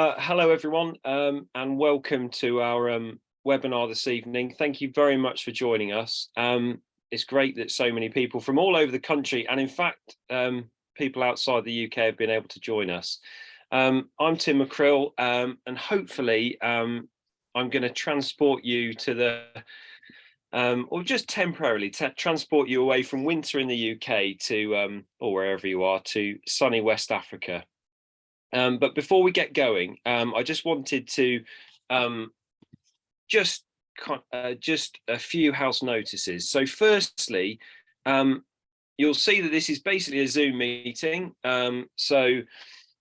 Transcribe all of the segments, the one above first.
Hello, everyone, and welcome to our webinar this evening. Thank you very much for joining us. It's great that so many people from all over the country, and in fact, people outside the UK have been able to join us. I'm Tim Mackrill, and hopefully I'm going to transport you to the, or just temporarily transport you away from winter in the UK to, or wherever you are, to sunny West Africa. But before we get going, I just wanted to just a few house notices. So firstly, you'll see that this is basically a Zoom meeting. So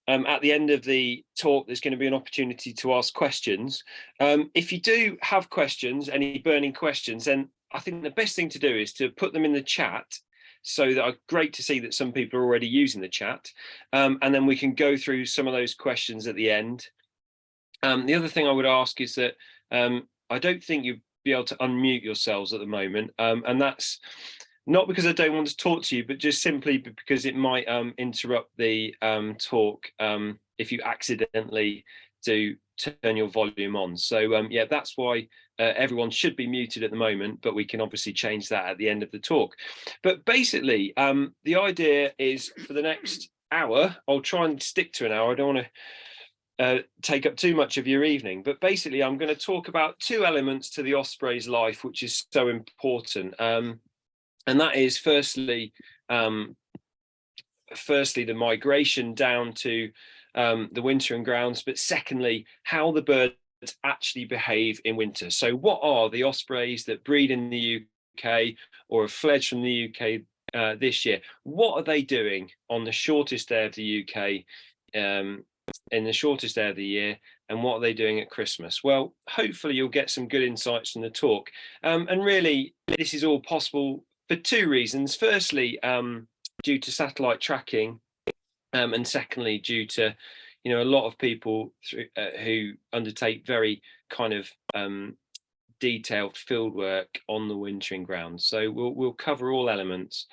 at the end of the talk, there's going to be an opportunity to ask questions. If you do have questions, any burning questions, then I think the best thing to do is to put them in the chat. So that great to see that some people are already using the chat, and then we can go through some of those questions at the end. The other thing I would ask is that I don't think you'd be able to unmute yourselves at the moment, and that's not because I don't want to talk to you, but just simply because it might interrupt the talk if you accidentally do turn your volume on. So yeah, that's why everyone should be muted at the moment, but we can obviously change that at the end of the talk. But basically, the idea is for the next hour, I'll try and stick to an hour. I don't want to take up too much of your evening, but basically I'm going to talk about two elements to the Ospreys life, which is so important. And that is firstly the migration down to the wintering grounds, but secondly, how the birds actually behave in winter. So what are the Ospreys that breed in the UK or have fledged from the UK this year? What are they doing on the shortest day of the UK in the shortest day of the year, and what are they doing at Christmas? Well, hopefully you'll get some good insights from the talk. And really, this is all possible for two reasons. Firstly, due to satellite tracking, and secondly, due to a lot of people who undertake very kind of detailed field work on the wintering grounds. So we'll cover all elements.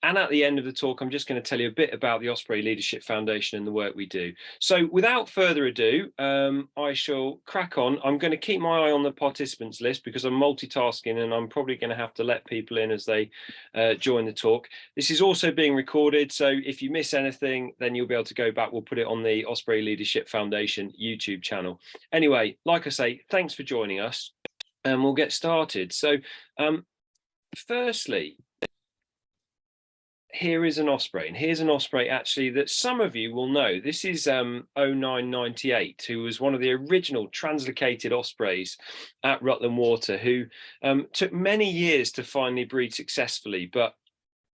And at the end of the talk, I'm just going to tell you a bit about the Osprey Leadership Foundation and the work we do. So without further ado, I shall crack on. I'm going to keep my eye on the participants list because I'm multitasking and I'm probably going to have to let people in as they join the talk. This is also being recorded, so if you miss anything, then you'll be able to go back. We'll put it on the Osprey Leadership Foundation YouTube channel. Anyway, like I say, thanks for joining us, and we'll get started. So firstly, here is an Osprey, and here's an Osprey actually that some of you will know. This is 0998, who was one of the original translocated Ospreys at Rutland Water, who took many years to finally breed successfully. But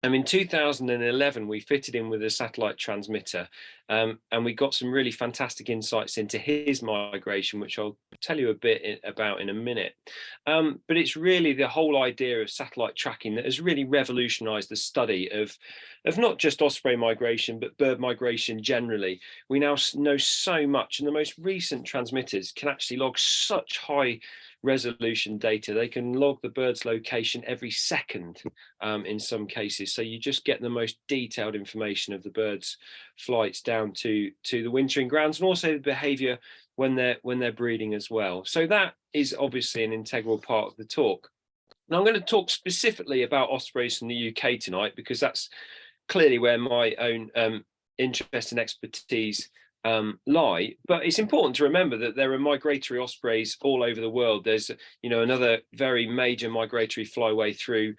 in 2011, we fitted him with a satellite transmitter, and we got some really fantastic insights into his migration, which I'll tell you a bit about in a minute. But it's really the whole idea of satellite tracking that has really revolutionized the study of not just osprey migration, but bird migration generally. We now know so much, and the most recent transmitters can actually log such high resolution data. They can log the bird's location every second in some cases, so you just get the most detailed information of the bird's flights down to the wintering grounds, and also the behavior when they're breeding as well. So that is obviously an integral part of the talk. Now I'm going to talk specifically about Ospreys from the UK tonight, because that's clearly where my own interest and expertise lie. But it's important to remember that there are migratory ospreys all over the world. There's another very major migratory flyway through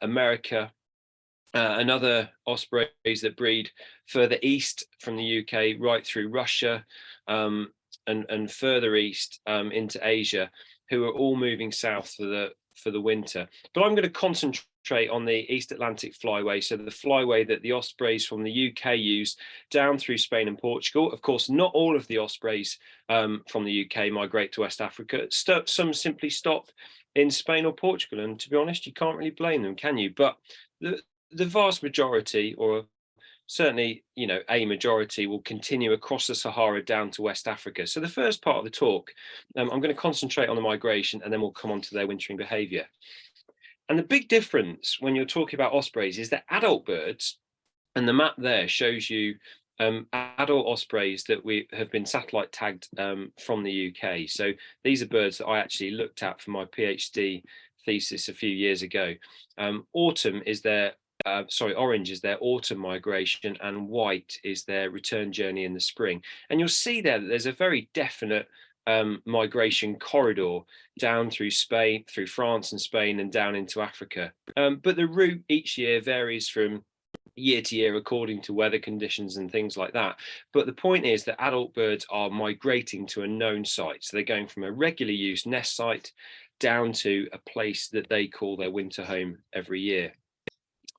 America, another ospreys that breed further east from the UK right through Russia, and further east into Asia, who are all moving south for the winter. But I'm going to concentrate on the East Atlantic flyway, so the flyway that the Ospreys from the UK use down through Spain and Portugal. Of course, not all of the Ospreys from the UK migrate to West Africa. Some simply stop in Spain or Portugal, and to be honest, you can't really blame them, can you? But the vast majority, or certainly a majority, will continue across the Sahara down to West Africa. So the first part of the talk, I'm going to concentrate on the migration, and then we'll come on to their wintering behavior. And the big difference when you're talking about ospreys is that adult birds, and the map there shows you adult ospreys that we have been satellite tagged from the UK. So these are birds that I actually looked at for my PhD thesis a few years ago. Autumn is their orange is their autumn migration, and white is their return journey in the spring. And you'll see there that there's a very definite migration corridor down through Spain, through France and Spain, and down into Africa. But the route each year varies from year to year according to weather conditions and things like that. But the point is that adult birds are migrating to a known site. So they're going from a regular use nest site down to a place that they call their winter home every year.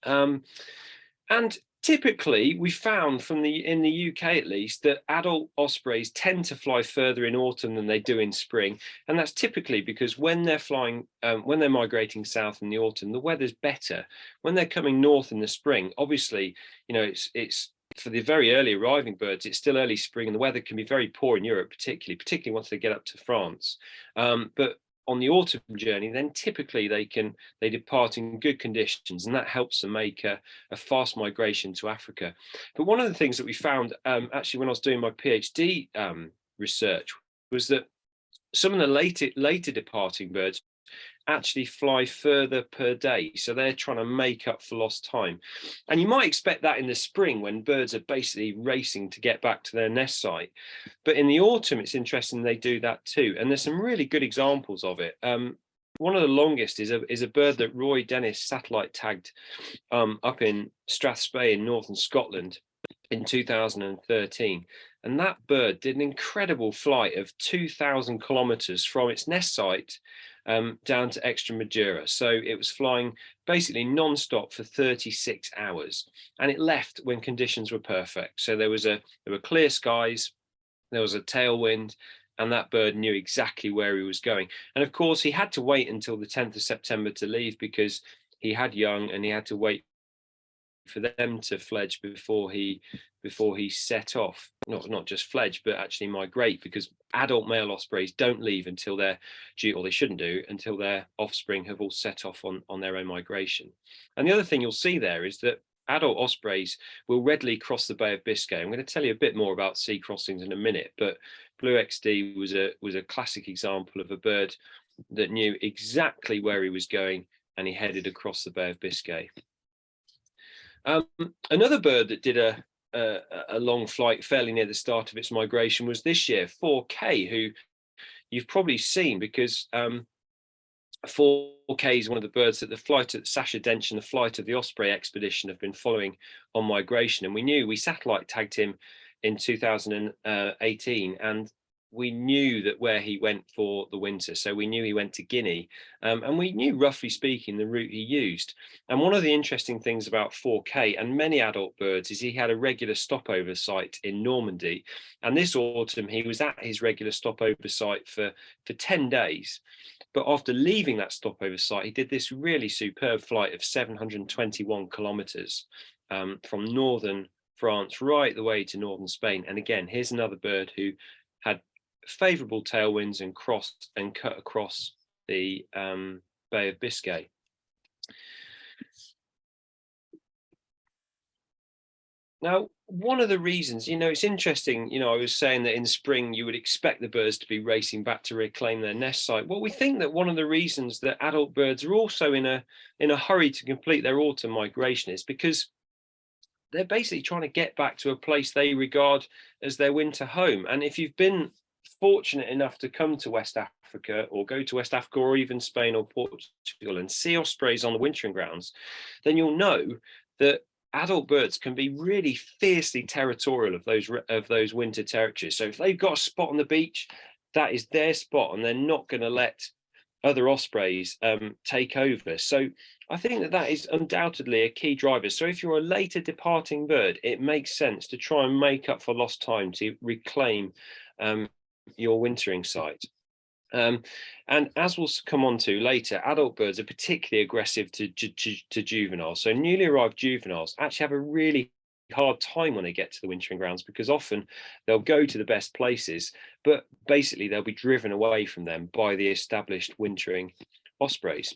And typically we found in the UK at least that adult ospreys tend to fly further in autumn than they do in spring, and that's typically because when they're flying when they're migrating south in the autumn, the weather's better. When they're coming north in the spring, obviously, you know, it's for the very early arriving birds, it's still early spring and the weather can be very poor in Europe, particularly once they get up to France. But on the autumn journey, then typically they depart in good conditions, and that helps them make a fast migration to Africa. But one of the things that we found actually when I was doing my PhD research was that some of the later departing birds actually fly further per day, so they're trying to make up for lost time. And you might expect that in the spring when birds are basically racing to get back to their nest site, but in the autumn it's interesting they do that too, and there's some really good examples of it. One of the longest is a bird that Roy Dennis satellite tagged up in Strathspey in northern Scotland in 2013, and that bird did an incredible flight of 2,000 kilometers from its nest site down to Extremadura. So it was flying basically non-stop for 36 hours, and it left when conditions were perfect. So there were clear skies, there was a tailwind, and that bird knew exactly where he was going. And of course, he had to wait until the 10th of September to leave because he had young, and he had to wait for them to fledge before he set off. Not just fledge, but actually migrate, because adult male ospreys don't leave until they're due, or they shouldn't do, until their offspring have all set off on their own migration. And the other thing you'll see there is that adult ospreys will readily cross the Bay of Biscay. I'm going to tell you a bit more about sea crossings in a minute, but Blue XD was a classic example of a bird that knew exactly where he was going, and he headed across the Bay of Biscay. Another bird that did a long flight fairly near the start of its migration was this year 4K, who you've probably seen because 4K is one of the birds that the flight at Sasha Dench and the flight of the Osprey expedition have been following on migration. And we satellite tagged him in 2018, and we knew that where he went for the winter. So we knew he went to Guinea, and we knew, roughly speaking, the route he used. And one of the interesting things about 4K and many adult birds is he had a regular stopover site in Normandy. And this autumn, he was at his regular stopover site for 10 days. But after leaving that stopover site, he did this really superb flight of 721 kilometers from northern France right the way to northern Spain. And again, here's another bird who had favorable tailwinds and crossed and cut across the Bay of Biscay. Now, one of the reasons, it's interesting, I was saying that in spring you would expect the birds to be racing back to reclaim their nest site. Well, we think that one of the reasons that adult birds are also in a hurry to complete their autumn migration is because they're basically trying to get back to a place they regard as their winter home. And if you've been fortunate enough to come to West Africa, or go to West Africa, or even Spain or Portugal, and see ospreys on the wintering grounds, then you'll know that adult birds can be really fiercely territorial of those winter territories. So if they've got a spot on the beach, that is their spot, and they're not going to let other ospreys take over. So I think that is undoubtedly a key driver. So if you're a later departing bird, it makes sense to try and make up for lost time to reclaim your wintering site. And as we'll come on to later, adult birds are particularly aggressive to juveniles. So newly arrived juveniles actually have a really hard time when they get to the wintering grounds, because often they'll go to the best places, but basically they'll be driven away from them by the established wintering ospreys.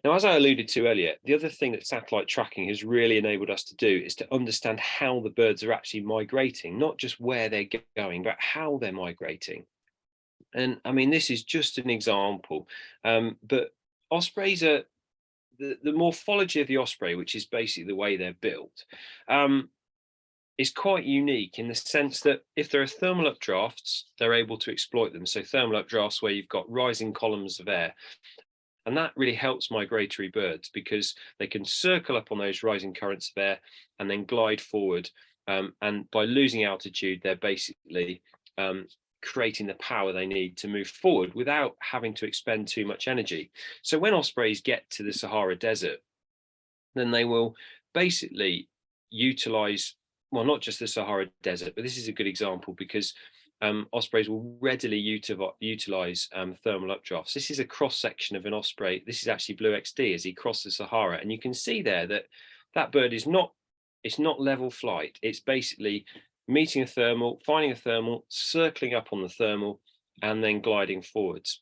Now, as I alluded to earlier, the other thing that satellite tracking has really enabled us to do is to understand how the birds are actually migrating, not just where they're going, but how they're migrating. And I mean, this is just an example, but ospreys are the morphology of the osprey, which is basically the way they're built, um, is quite unique in the sense that if there are thermal updrafts, they're able to exploit them. So thermal updrafts where you've got rising columns of air, and that really helps migratory birds because they can circle up on those rising currents of air and then glide forward. And by losing altitude, they're basically creating the power they need to move forward without having to expend too much energy. So when ospreys get to the Sahara Desert, then they will basically utilize, well, not just the Sahara Desert, but this is a good example because ospreys will readily utilize thermal updrafts. This is a cross section of an osprey. This is actually Blue XD as he crossed the Sahara, and you can see there that that bird is not, it's not level flight. It's basically meeting a thermal, finding a thermal, circling up on the thermal, and then gliding forwards.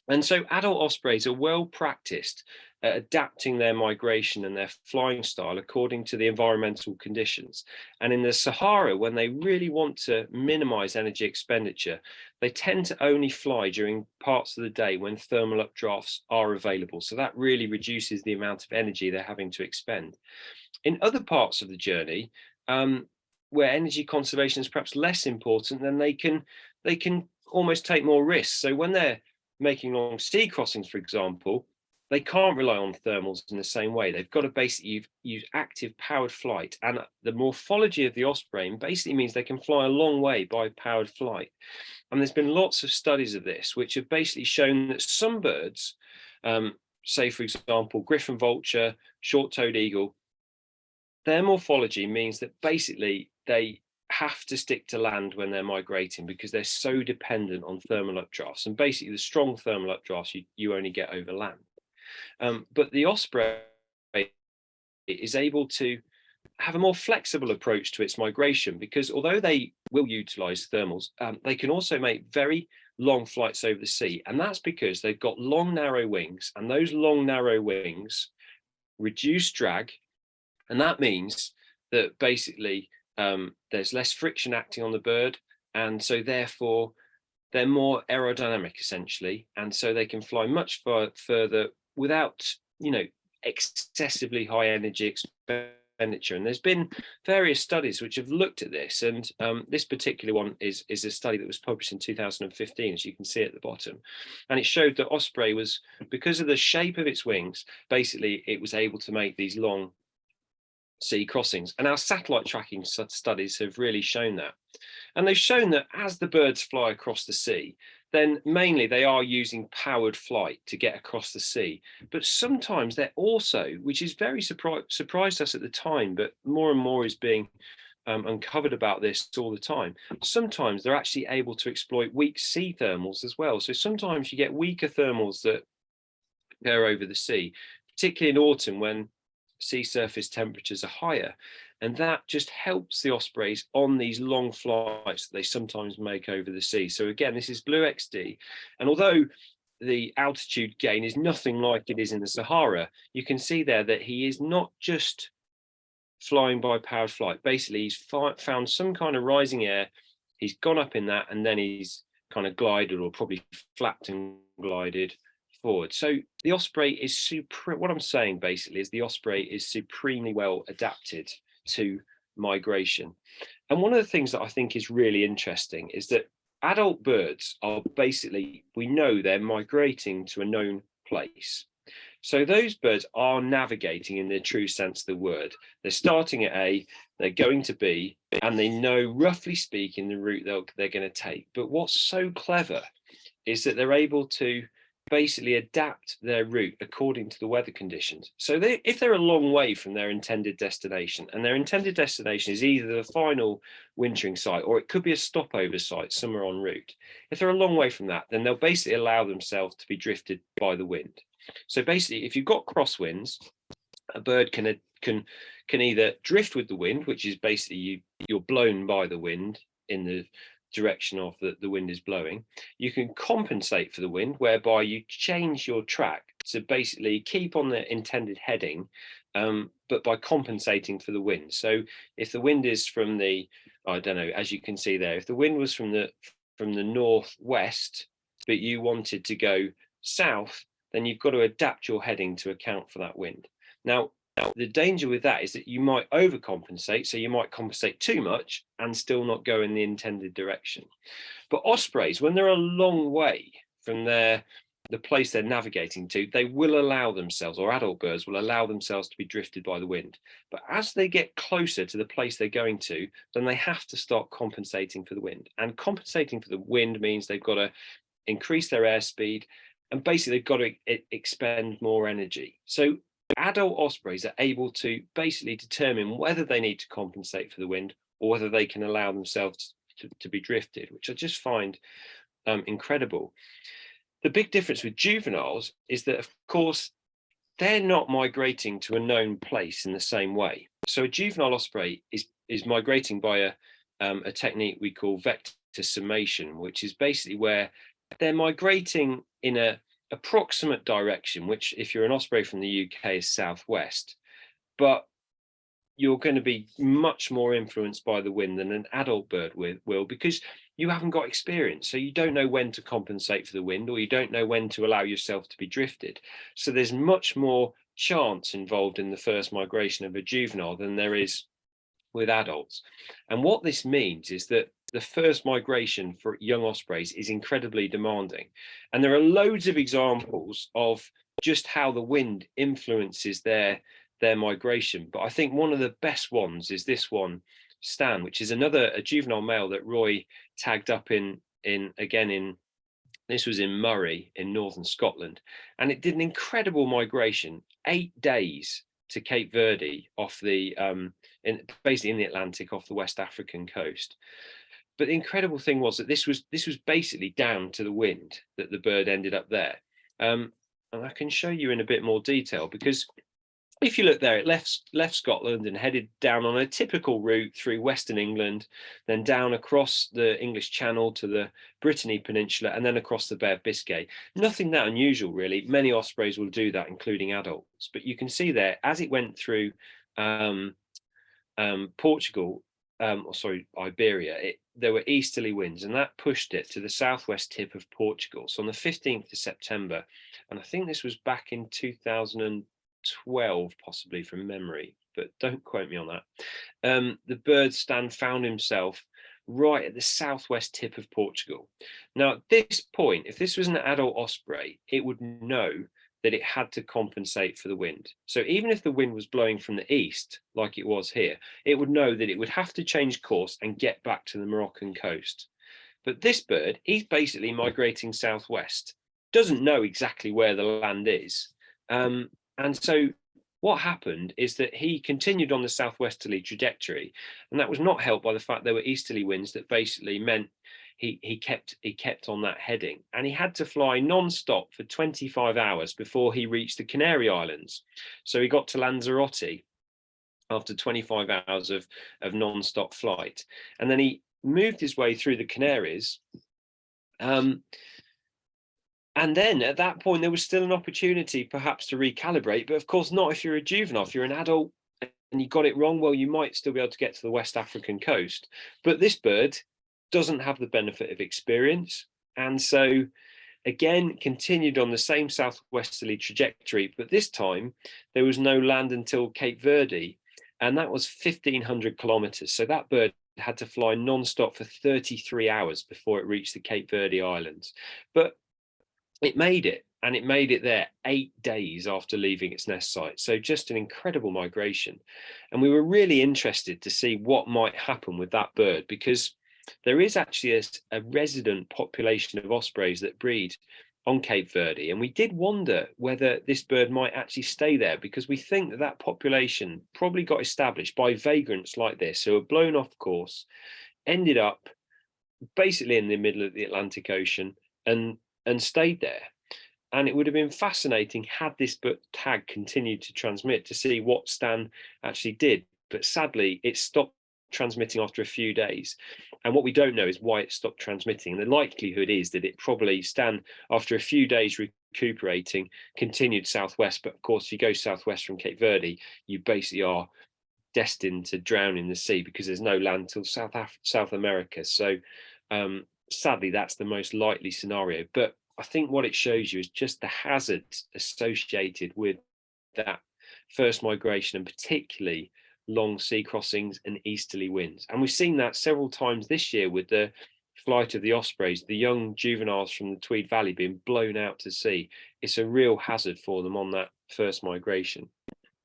And so adult ospreys are well practiced at adapting their migration and their flying style according to the environmental conditions. And in the Sahara, when they really want to minimize energy expenditure, they tend to only fly during parts of the day when thermal updrafts are available. So that really reduces the amount of energy they're having to expend. In other parts of the journey, where energy conservation is perhaps less important, then they can almost take more risks. So when they're making long sea crossings, for example, they can't rely on thermals in the same way. They've got to basically use active powered flight. And the morphology of the osprey basically means they can fly a long way by powered flight. And there's been lots of studies of this, which have basically shown that some birds, say, for example, griffon vulture, short-toed eagle, their morphology means that basically they have to stick to land when they're migrating because they're so dependent on thermal updrafts. And basically, the strong thermal updrafts you only get over land. But the osprey is able to have a more flexible approach to its migration because although they will utilize thermals, they can also make very long flights over the sea. And that's because they've got long, narrow wings, and those long, narrow wings reduce drag. And that means that basically there's less friction acting on the bird. And so therefore, they're more aerodynamic essentially. And so they can fly much further without, excessively high energy expenditure. And there's been various studies which have looked at this. And this particular one is a study that was published in 2015, as you can see at the bottom. And it showed that osprey was, because of the shape of its wings, basically it was able to make these long sea crossings. And our satellite tracking studies have really shown that. And they've shown that as the birds fly across the sea, then mainly they are using powered flight to get across the sea. But sometimes they're also, which is very surprised us at the time, but more and more is being uncovered about this all the time. Sometimes they're actually able to exploit weak sea thermals as well. So sometimes you get weaker thermals that go over the sea, particularly in autumn when sea surface temperatures are higher, and that just helps the ospreys on these long flights that they sometimes make over the sea. So again, this is Blue XD, and although the altitude gain is nothing like it is in the Sahara, you can see there that he is not just flying by powered flight. Basically, he's found some kind of rising air, he's gone up in that, and then he's kind of glided, or probably flapped and glided forward. So the osprey is what I'm saying basically is the osprey is supremely well adapted to migration. And one of the things that I think is really interesting is that adult birds are basically, we know they're migrating to a known place. So those birds are navigating in the true sense of the word. They're starting at A, they're going to B, and they know, roughly speaking, the route they're going to take. But what's so clever is that they're able to basically adapt their route according to the weather conditions. So if they're a long way from their intended destination, and their intended destination is either the final wintering site or it could be a stopover site somewhere en route, if they're a long way from that, then they'll basically allow themselves to be drifted by the wind. So basically, if you've got crosswinds, a bird can either drift with the wind, which is basically you're blown by the wind in the direction of the wind is blowing. You can compensate for the wind, whereby you change your track to basically keep on the intended heading, but by compensating for the wind. So if the wind is from the, I don't know, as you can see there, if the wind was from the northwest, but you wanted to go south, then you've got to adapt your heading to account for that wind. Now, the danger with that is that you might overcompensate, so you might compensate too much and still not go in the intended direction. But ospreys, when they're a long way from the place they're navigating to, they will allow themselves, or adult birds will allow themselves to be drifted by the wind. But as they get closer to the place they're going to, then they have to start compensating for the wind. And compensating for the wind means they've got to increase their airspeed, and basically they've got to expend more energy. So adult ospreys are able to basically determine whether they need to compensate for the wind or whether they can allow themselves to be drifted, which I just find incredible. The big difference with juveniles is that, of course, they're not migrating to a known place in the same way. So a juvenile osprey is migrating by a technique we call vector summation, which is basically where they're migrating in a approximate direction, which if you're an osprey from the UK is southwest, but you're going to be much more influenced by the wind than an adult bird will, because you haven't got experience. So you don't know when to compensate for the wind, or you don't know when to allow yourself to be drifted. So there's much more chance involved in the first migration of a juvenile than there is with adults. And what this means is that the first migration for young ospreys is incredibly demanding. And there are loads of examples of just how the wind influences their migration. But I think one of the best ones is this one, Stan, which is a juvenile male that Roy tagged up in this was in Murray in northern Scotland. And it did an incredible migration, 8 days to Cape Verde off the basically in the Atlantic off the West African coast. But the incredible thing was that this was basically down to the wind that the bird ended up there. And I can show you in a bit more detail, because if you look there, it left Scotland and headed down on a typical route through Western England, then down across the English Channel to the Brittany Peninsula, and then across the Bay of Biscay. Nothing that unusual, really. Many ospreys will do that, including adults. But you can see there, as it went through Portugal, Iberia, there were easterly winds, and that pushed it to the southwest tip of Portugal. So on the 15th of September, and I think this was back in 2012, possibly from memory, but don't quote me on that. The bird Stan found himself right at the southwest tip of Portugal. Now, at this point, if this was an adult osprey, it would know that it had to compensate for the wind. So even if the wind was blowing from the east, like it was here, it would know that it would have to change course and get back to the Moroccan coast. But this bird, he's basically migrating southwest, doesn't know exactly where the land is. And so what happened is that he continued on the southwesterly trajectory, and that was not helped by the fact there were easterly winds that basically meant he kept on that heading, and he had to fly non-stop for 25 hours before he reached the Canary Islands. So he got to Lanzarote after 25 hours of non-stop flight, and then he moved his way through the Canaries. And then at that point, there was still an opportunity perhaps to recalibrate, but of course not if you're a juvenile. If you're an adult and you got it wrong, well, you might still be able to get to the West African coast. But this bird doesn't have the benefit of experience, and so again continued on the same southwesterly trajectory, but this time there was no land until Cape Verde, and that was 1,500 kilometers. So that bird had to fly non-stop for 33 hours before it reached the Cape Verde Islands. But it made it, and it made it there 8 days after leaving its nest site. So just an incredible migration. And we were really interested to see what might happen with that bird, because there is actually a resident population of ospreys that breed on Cape Verde. And we did wonder whether this bird might actually stay there, because we think that that population probably got established by vagrants like this, who were blown off course, ended up basically in the middle of the Atlantic Ocean and stayed there. And it would have been fascinating had this tag continued to transmit, to see what Stan actually did. But sadly, it stopped transmitting after a few days. And what we don't know is why it stopped transmitting. And the likelihood is that it probably, Stan, after a few days recuperating, continued southwest. But of course, if you go southwest from Cape Verde, you basically are destined to drown in the sea, because there's no land till South America. So sadly, that's the most likely scenario. But I think what it shows you is just the hazards associated with that first migration, and particularly long sea crossings and easterly winds. And we've seen that several times this year with the flight of the Ospreys, the young juveniles from the Tweed Valley being blown out to sea. It's a real hazard for them on that first migration.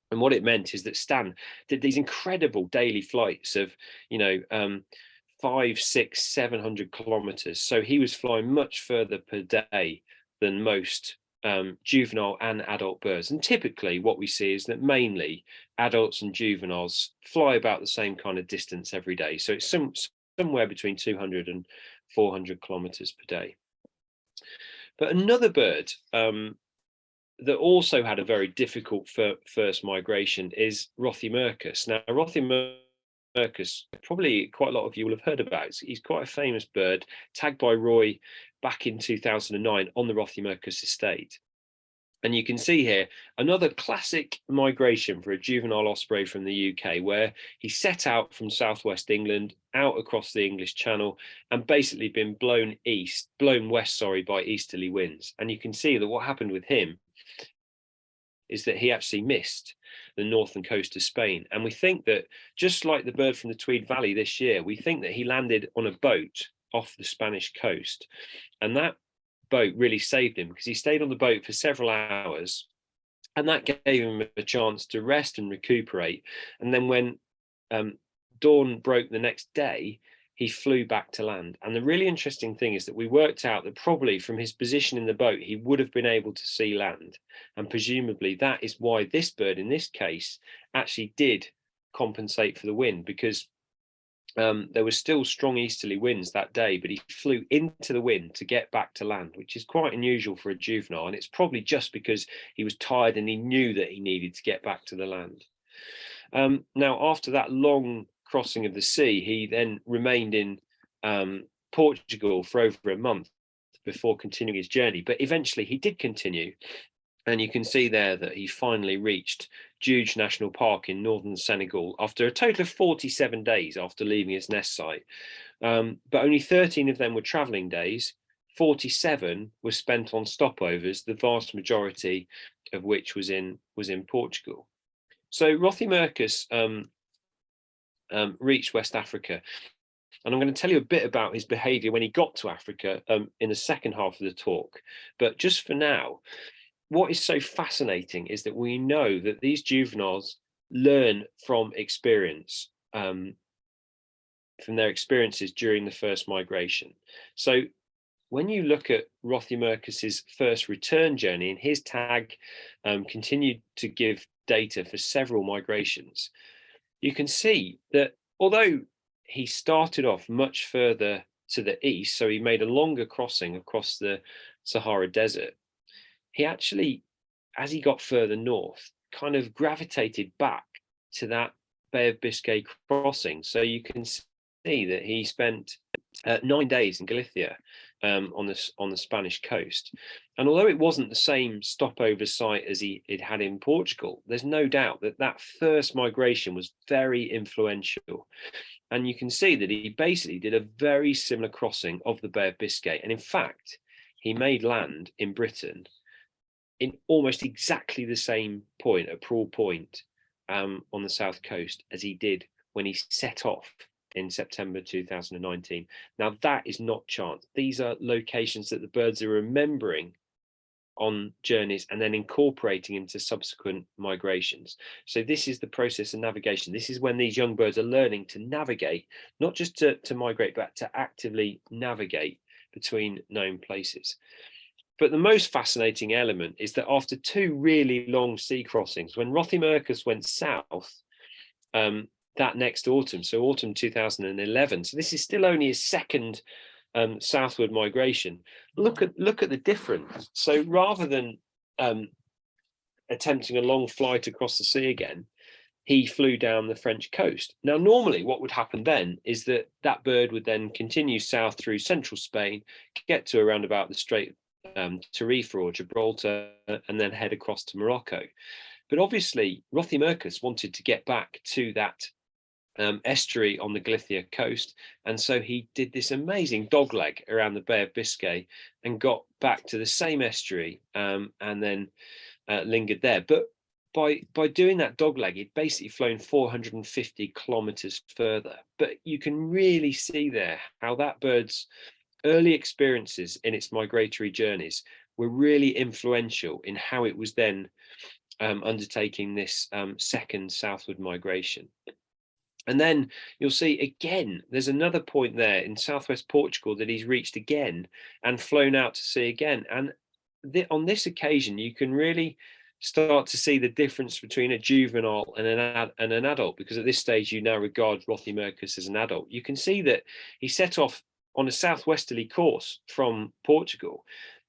And what it meant is that Stan did these incredible daily flights of, 500, 600, 700 kilometers. So he was flying much further per day than most juvenile and adult birds. And typically what we see is that mainly adults and juveniles fly about the same kind of distance every day. So it's somewhere between 200 and 400 kilometers per day. But another bird that also had a very difficult first migration is Rothiemurcus. Now, Rothiemurcus, probably quite a lot of you will have heard about. He's quite a famous bird, tagged by Roy back in 2009 on the Rothiemurcus estate. And you can see here another classic migration for a juvenile osprey from the UK, where he set out from southwest England, out across the English Channel, and basically been blown west, by easterly winds. And you can see that what happened with him is that he actually missed the northern coast of Spain. And we think that, just like the bird from the Tweed Valley this year, we think that he landed on a boat off the Spanish coast. And that boat really saved him, because he stayed on the boat for several hours, and that gave him a chance to rest and recuperate. And then when dawn broke the next day, he flew back to land. And the really interesting thing is that we worked out that probably from his position in the boat, he would have been able to see land. And presumably that is why this bird in this case actually did compensate for the wind, because there was still strong easterly winds that day, but he flew into the wind to get back to land, which is quite unusual for a juvenile. And it's probably just because he was tired and he knew that he needed to get back to the land. Now, after that long crossing of the sea, he then remained in Portugal for over a month before continuing his journey. But eventually he did continue. And you can see there that he finally reached Juge National Park in northern Senegal after a total of 47 days after leaving his nest site. But only 13 of them were travelling days. 47 were spent on stopovers, the vast majority of which was in Portugal. So Rothiemurcus reached West Africa. And I'm going to tell you a bit about his behaviour when he got to Africa in the second half of the talk. But just for now, what is so fascinating is that we know that these juveniles learn from experience, from their experiences during the first migration. So when you look at Rothiemurcus's first return journey, and his tag continued to give data for several migrations, you can see that although he started off much further to the east, so he made a longer crossing across the Sahara Desert, he actually, as he got further north, kind of gravitated back to that Bay of Biscay crossing. So you can see that he spent 9 days in Galicia on the Spanish coast. And although it wasn't the same stopover site as he had in Portugal, there's no doubt that that first migration was very influential. And you can see that he basically did a very similar crossing of the Bay of Biscay. And in fact, he made land in Britain in almost exactly the same point at Prawl Point on the south coast as he did when he set off in September 2019. Now, that is not chance. These are locations that the birds are remembering on journeys and then incorporating into subsequent migrations. So this is the process of navigation. This is when these young birds are learning to navigate, not just to migrate, but to actively navigate between known places. But the most fascinating element is that after 2 really long sea crossings, when Rothiemurcus went south that next autumn, so autumn 2011, so this is still only his second southward migration, look at the difference. So rather than attempting a long flight across the sea again, he flew down the French coast. Now, normally what would happen then is that that bird would then continue south through central Spain, get to around about the Strait Tarifa or Gibraltar, and then head across to Morocco. But obviously, Rothymercus wanted to get back to that estuary on the Galicia coast, and so he did this amazing dogleg around the Bay of Biscay and got back to the same estuary, and then lingered there. But by doing that dogleg, he'd basically flown 450 kilometers further. But you can really see there how that bird's early experiences in its migratory journeys were really influential in how it was then undertaking this second southward migration. And then you'll see again, there's another point there in southwest Portugal that he's reached again and flown out to sea again. And on this occasion, you can really start to see the difference between a juvenile and an adult, because at this stage you now regard Rothymercus as an adult. You can see that he set off on a southwesterly course from Portugal,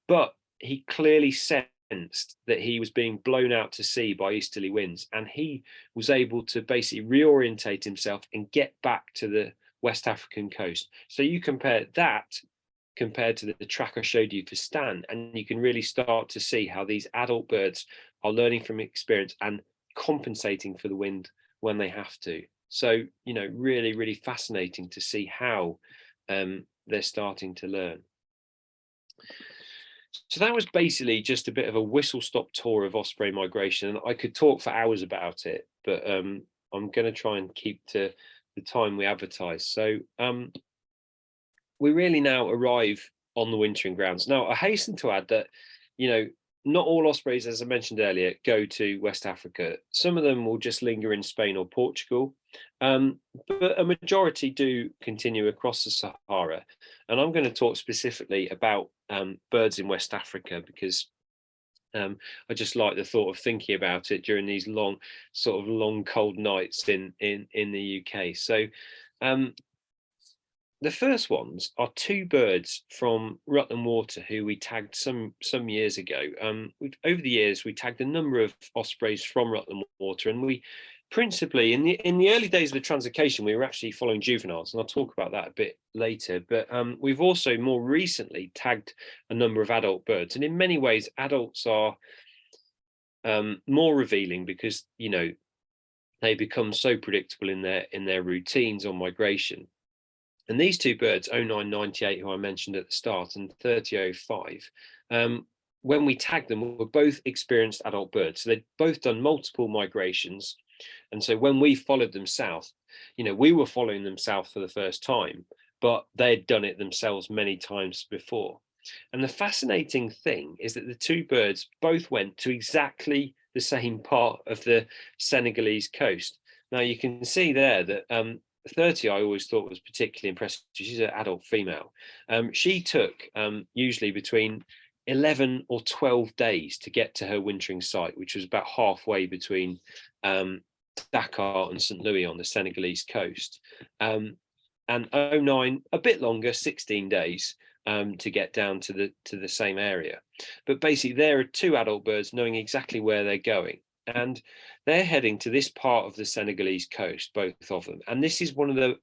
but he clearly sensed that he was being blown out to sea by easterly winds, and he was able to basically reorientate himself and get back to the West African coast. So you compare that compared to the track I showed you for Stan, and you can really start to see how these adult birds are learning from experience and compensating for the wind when they have to. So, really, really fascinating to see how they're starting to learn. So that was basically just a bit of a whistle-stop tour of osprey migration. I could talk for hours about it, but I'm going to try and keep to the time we advertise. So we really now arrive on the wintering grounds. Now, I hasten to add that, not all ospreys, as I mentioned earlier, go to West Africa. Some of them will just linger in Spain or Portugal, but a majority do continue across the Sahara. And I'm going to talk specifically about birds in West Africa, because I just like the thought of thinking about it during these long cold nights in the UK. So the first ones are two birds from Rutland Water who we tagged some years ago. Over the years, we tagged a number of ospreys from Rutland Water, and we principally in the early days of the translocation, we were actually following juveniles, and I'll talk about that a bit later. But we've also more recently tagged a number of adult birds, and in many ways, adults are more revealing because they become so predictable in their routines on migration. And these two birds, 0998, who I mentioned at the start, and 3005, when we tagged them, were both experienced adult birds. So they'd both done multiple migrations. And so when we followed them south, we were following them south for the first time, but they'd done it themselves many times before. And the fascinating thing is that the two birds both went to exactly the same part of the Senegalese coast. Now you can see there that 30 I always thought was particularly impressive. She's an adult female. She took usually between 11 or 12 days to get to her wintering site, which was about halfway between Dakar and St. Louis on the Senegalese coast. And 09, a bit longer, 16 days to get down to the same area. But basically, there are two adult birds knowing exactly where they're going. And they're heading to this part of the Senegalese coast, both of them. And this is one of the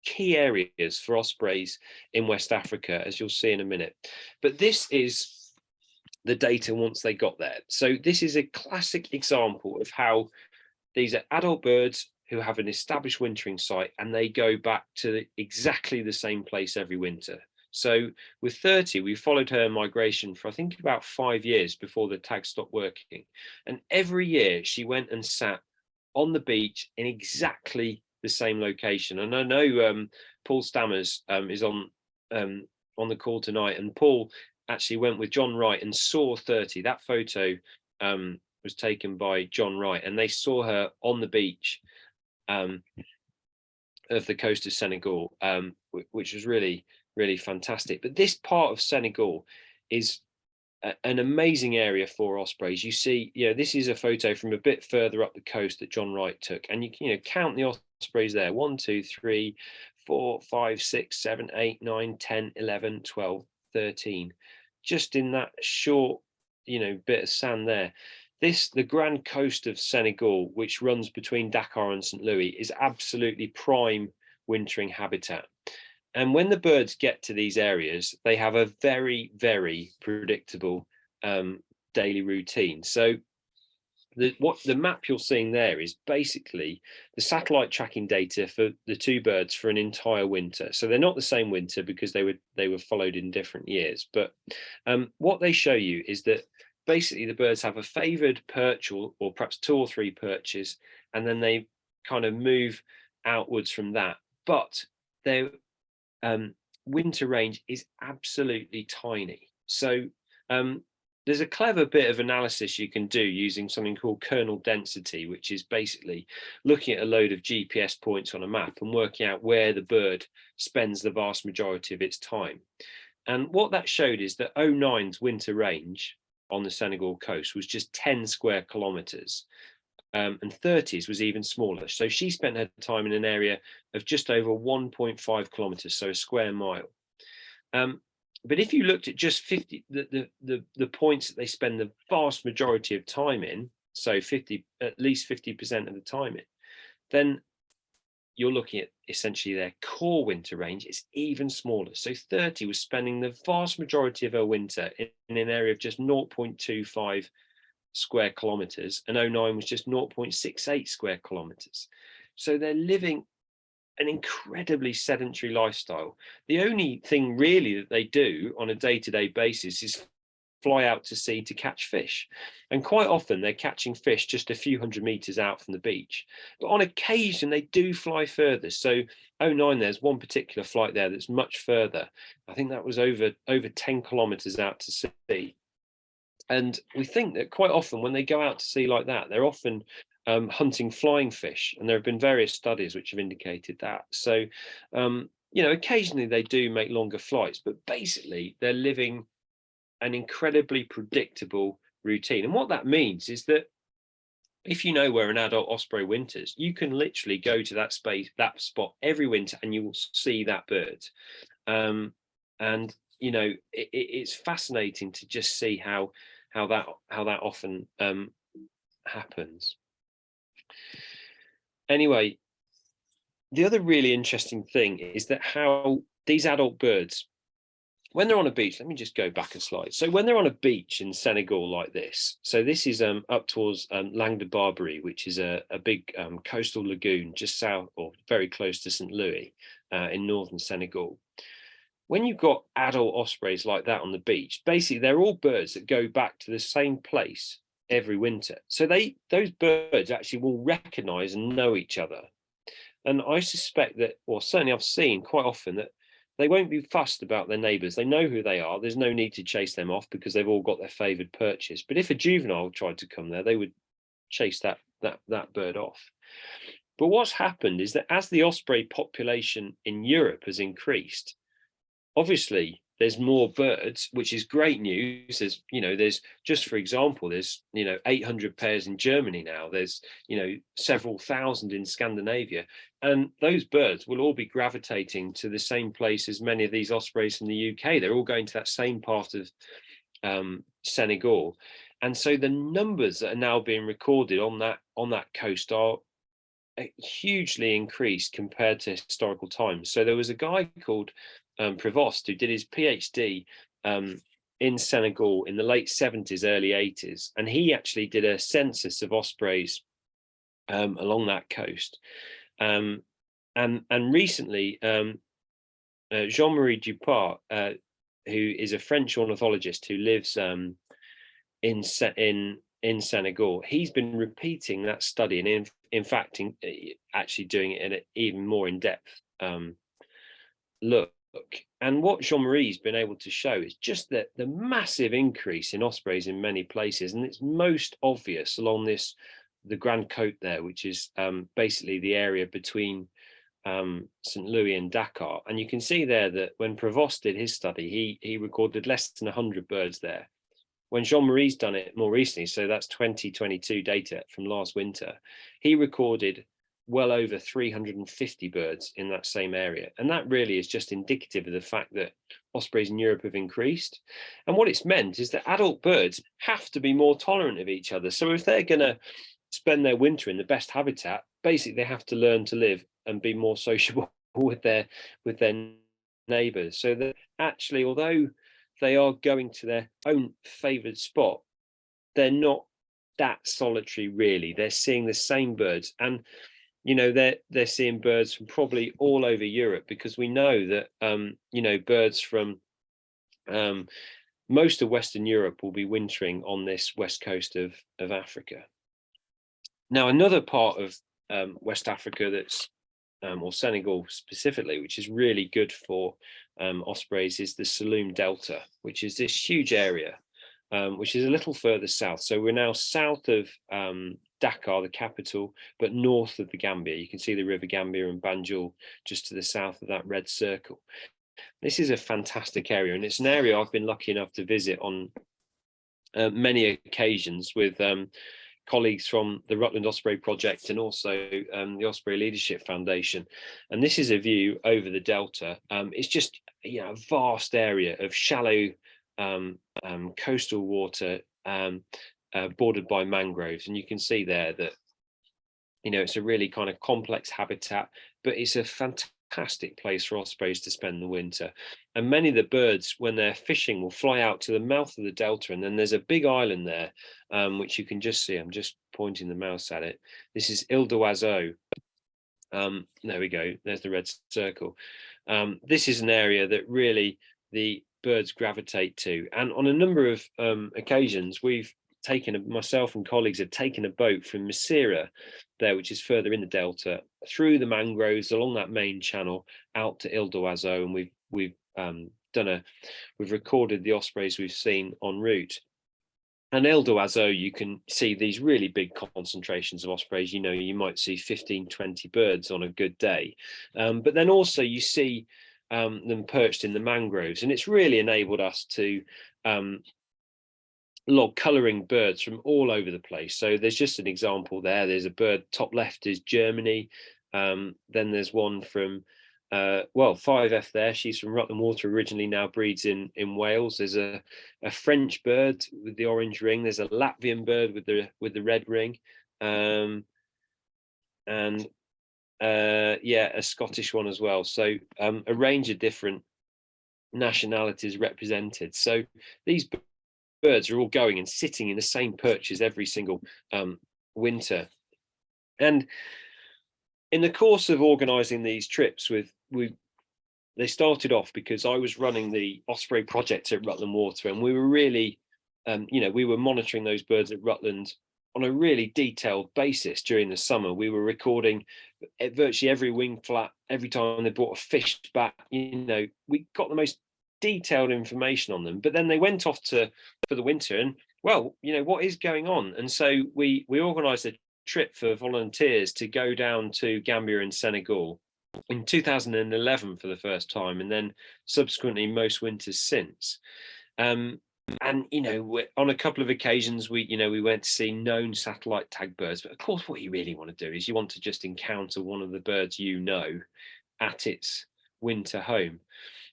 key areas for ospreys in West Africa, as you'll see in a minute. But this is the data once they got there. So this is a classic example of how these are adult birds who have an established wintering site, and they go back to exactly the same place every winter. So with 30, we followed her migration for I think about 5 years before the tag stopped working. And every year she went and sat on the beach in exactly the same location. And I know Paul Stammers is on the call tonight, and Paul actually went with John Wright and saw 30. That photo was taken by John Wright, and they saw her on the beach of the coast of Senegal, which was really fantastic. But this part of Senegal is an amazing area for ospreys. You see, this is a photo from a bit further up the coast that John Wright took, and you count the ospreys there: 1, 2, 3, 4, 5, 6, 7, 8, 9, 10, 11, 12, 13, just in that short bit of sand there. the Grand Coast of Senegal, which runs between Dakar and St. Louis, is absolutely prime wintering habitat. And when the birds get to these areas, they have a very, very predictable daily routine. So the map you're seeing there is basically the satellite tracking data for the two birds for an entire winter. So they're not the same winter because they were followed in different years. But what they show you is that basically the birds have a favored perch or perhaps two or three perches, and then they kind of move outwards from that. But their winter range is absolutely tiny. So there's a clever bit of analysis you can do using something called kernel density, which is basically looking at a load of GPS points on a map and working out where the bird spends the vast majority of its time. And what that showed is that 09's winter range on the Senegal coast was just 10 square kilometers. And 30's was even smaller. So she spent her time in an area of just over 1.5 kilometers, so a square mile. But if you looked at just 50, the points that they spend the vast majority of time in, so at least 50% of the time in, then you're looking at essentially their core winter range is even smaller. So 30 was spending the vast majority of her winter in an area of just 0.25 square kilometers, and 09 was just 0.68 square kilometers. So they're living an incredibly sedentary lifestyle. The only thing really that they do on a day-to-day basis is fly out to sea to catch fish. And quite often they're catching fish just a few hundred meters out from the beach. But on occasion they do fly further. So 09, there's one particular flight there that's much further. I think that was over 10 kilometers out to sea. And we think that quite often when they go out to sea like that, they're often hunting flying fish. And there have been various studies which have indicated that. So, occasionally they do make longer flights, but basically they're living an incredibly predictable routine. And what that means is that if you know where an adult osprey winters, you can literally go to that spot every winter and you will see that bird. And it's fascinating to just see how that often happens. Anyway, the other really interesting thing is that how these adult birds, when they're on a beach, let me just go back a slide. So when they're on a beach in Senegal like this, so this is up towards Langue de Barbarie, which is a big coastal lagoon just south or very close to St. Louis in northern Senegal. When you've got adult ospreys like that on the beach, basically they're all birds that go back to the same place every winter. So those birds actually will recognize and know each other. And I suspect that, or certainly I've seen quite often, that they won't be fussed about their neighbors. They know who they are. There's no need to chase them off because they've all got their favored perches. But if a juvenile tried to come there, they would chase that bird off. But what's happened is that as the osprey population in Europe has increased, obviously there's more birds, which is great news. There's just, for example, there's 800 pairs in Germany now. There's several thousand in Scandinavia, and those birds will all be gravitating to the same place as many of these ospreys from the UK. They're all going to that same part of Senegal, and so the numbers that are now being recorded on that coast are hugely increased compared to historical times. So there was a guy called Prevost, who did his PhD in Senegal in the late 70s, early 80s, and he actually did a census of ospreys along that coast. And recently, Jean-Marie Dupart, who is a French ornithologist who lives in Senegal, he's been repeating that study, and in fact, actually doing it in an even more in-depth look. And what Jean-Marie's been able to show is just that the massive increase in ospreys in many places, and it's most obvious along the Grand Côte there, which is basically the area between St. Louis and Dakar. And you can see there that when Prevost did his study, he recorded less than 100 birds there. When Jean-Marie's done it more recently, so that's 2022 data from last winter, he recorded well over 350 birds in that same area. And that really is just indicative of the fact that ospreys in Europe have increased. And what it's meant is that adult birds have to be more tolerant of each other. So if they're going to spend their winter in the best habitat, basically they have to learn to live and be more sociable with their neighbors. So that actually, although they are going to their own favored spot, they're not that solitary really. They're seeing the same birds, and they're seeing birds from probably all over Europe, because we know that birds from most of Western Europe will be wintering on this west coast of Africa. Now, another part of West Africa that's or Senegal specifically, which is really good for ospreys, is the Saloum Delta, which is this huge area, which is a little further south. So we're now south of Dakar, the capital, but north of the Gambia. You can see the River Gambia and Banjul just to the south of that red circle. This is a fantastic area, and it's an area I've been lucky enough to visit on many occasions with colleagues from the Rutland Osprey Project and also the Osprey Leadership Foundation. And this is a view over the Delta. It's just a vast area of shallow coastal water bordered by mangroves. And you can see there that it's a really kind of complex habitat, but it's a fantastic place for ospreys to spend the winter. And many of the birds, when they're fishing, will fly out to the mouth of the Delta, and then there's a big island there, which you can just see. I'm just pointing the mouse at it. This is Ile d'Oiseau. There we go. There's the red circle. This is an area that really the birds gravitate to, and on a number of occasions, myself and colleagues have taken a boat from Masira there, which is further in the Delta, through the mangroves along that main channel out to Ile d'Oiseau, and we've recorded the ospreys we've seen en route. And Ile d'Oiseau, you can see these really big concentrations of ospreys. You might see 15, 20 birds on a good day, but then also you see them perched in the mangroves, and it's really enabled us to log colouring birds from all over the place. So there's just an example there. There's a bird, top left is Germany. Then there's one from 5F there. She's from Rutland Water originally, now breeds in Wales. There's a French bird with the orange ring. There's a Latvian bird with the red ring, and a Scottish one as well. So a range of different nationalities represented. So these birds are all going and sitting in the same perches every single winter. And in the course of organising these trips, they started off because I was running the Osprey project at Rutland Water, and we were really, we were monitoring those birds at Rutland on a really detailed basis during the summer. We were recording virtually every wing flap, every time they brought a fish back. We got the most detailed information on them. But then they went off for the winter, and what is going on? And so we organised a trip for volunteers to go down to Gambia and Senegal in 2011 for the first time, and then subsequently most winters since. And on a couple of occasions we went to see known satellite tag birds. But of course, what you really want to do is you want to just encounter one of the birds at its winter home.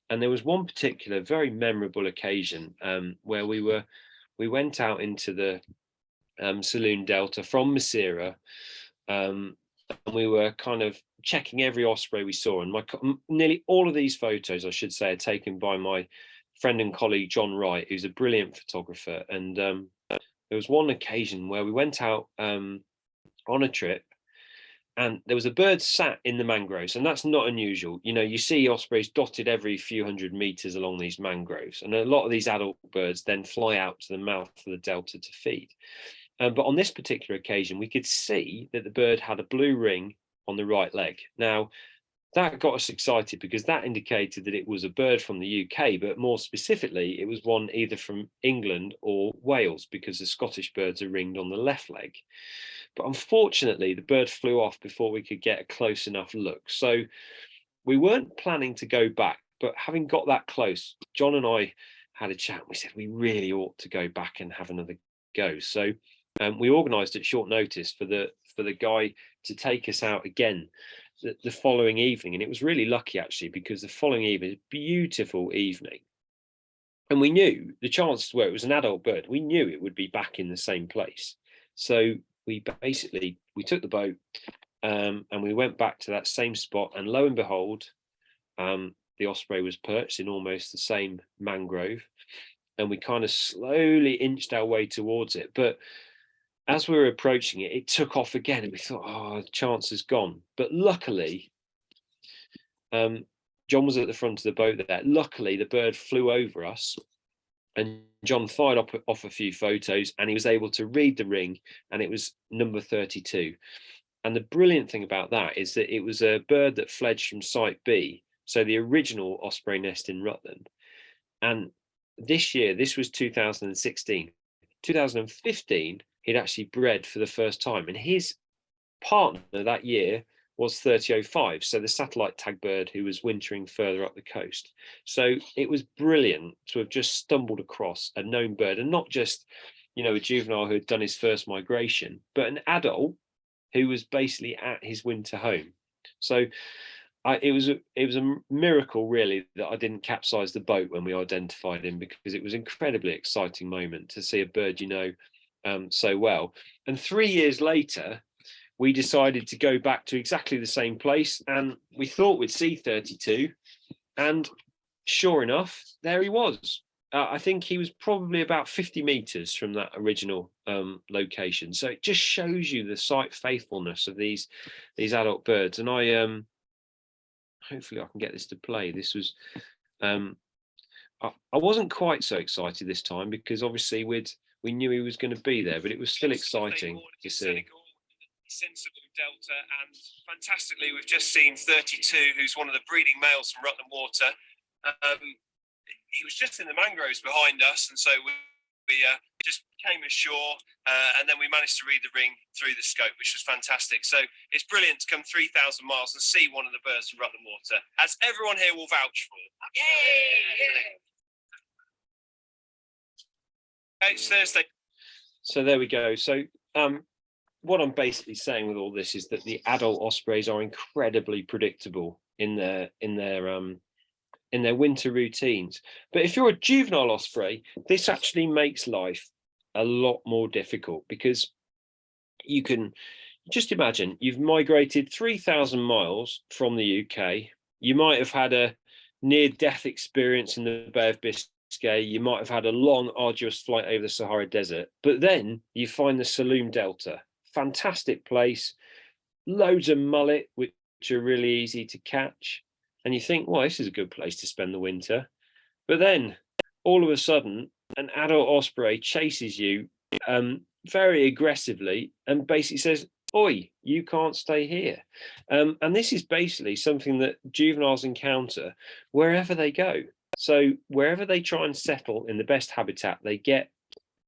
And there was one particular very memorable occasion where we went out into the Saloum Delta from Masira, and we were kind of checking every osprey we saw. And nearly all of these photos, I should say, are taken by my friend and colleague John Wright, who's a brilliant photographer. And there was one occasion where we went out on a trip, and there was a bird sat in the mangroves, and that's not unusual. You see ospreys dotted every few hundred meters along these mangroves, and a lot of these adult birds then fly out to the mouth of the Delta to feed. But on this particular occasion, we could see that the bird had a blue ring on the right leg. Now, that got us excited because that indicated that it was a bird from the UK, but more specifically, it was one either from England or Wales, because the Scottish birds are ringed on the left leg. But unfortunately, the bird flew off before we could get a close enough look. So we weren't planning to go back, but having got that close, John and I had a chat. We said we really ought to go back and have another go. So we organised at short notice for the for the guy to take us out again the following evening. And it was really lucky, actually, because the following evening, beautiful evening. And we knew the chances were it was an adult bird. We knew it would be back in the same place. So we took the boat and we went back to that same spot. And lo and behold, the osprey was perched in almost the same mangrove. And we kind of slowly inched our way towards it. But as we were approaching it, it took off again. And we thought, oh, the chance is gone. But luckily, John was at the front of the boat there. Luckily, the bird flew over us and John fired off a few photos and he was able to read the ring, and it was number 32. And the brilliant thing about that is that it was a bird that fledged from Site B, so the original osprey nest in Rutland. And this year, this was 2016. 2015, he'd actually bred for the first time, and his partner that year was 3005, so the satellite tag bird who was wintering further up the coast. So it was brilliant to have just stumbled across a known bird, and not just, a juvenile who had done his first migration, but an adult who was basically at his winter home. So it was a miracle, really, that I didn't capsize the boat when we identified him, because it was an incredibly exciting moment to see a bird so well. And 3 years later, we decided to go back to exactly the same place, and we thought we'd see 32, and sure enough, there he was. I think he was probably about 50 meters from that original location. So it just shows you the site faithfulness of these adult birds. And I hopefully I can get this to play. This was I wasn't quite so excited this time, because obviously we knew he was going to be there, but it was still exciting to see. Sensible delta, and fantastically, we've just seen 32, who's one of the breeding males from Rutland Water. He was just in the mangroves behind us, and so we just came ashore, and then we managed to read the ring through the scope, which was fantastic. So it's brilliant to come 3,000 miles and see one of the birds from Rutland Water, as everyone here will vouch for. Yay! It's Thursday. So there we go. So what I'm basically saying with all this is that the adult ospreys are incredibly predictable in their winter routines. But if you're a juvenile osprey, this actually makes life a lot more difficult, because you can just imagine you've migrated 3,000 miles from the UK. You might have had a near-death experience in the Bay of Biscay. You might have had a long, arduous flight over the Sahara Desert. But then you find the Saloum Delta. Fantastic place, loads of mullet, which are really easy to catch. And you think, well, this is a good place to spend the winter. But then all of a sudden, an adult osprey chases you very aggressively and basically says, oi, you can't stay here. And this is basically something that juveniles encounter wherever they go. So wherever they try and settle in the best habitat, they get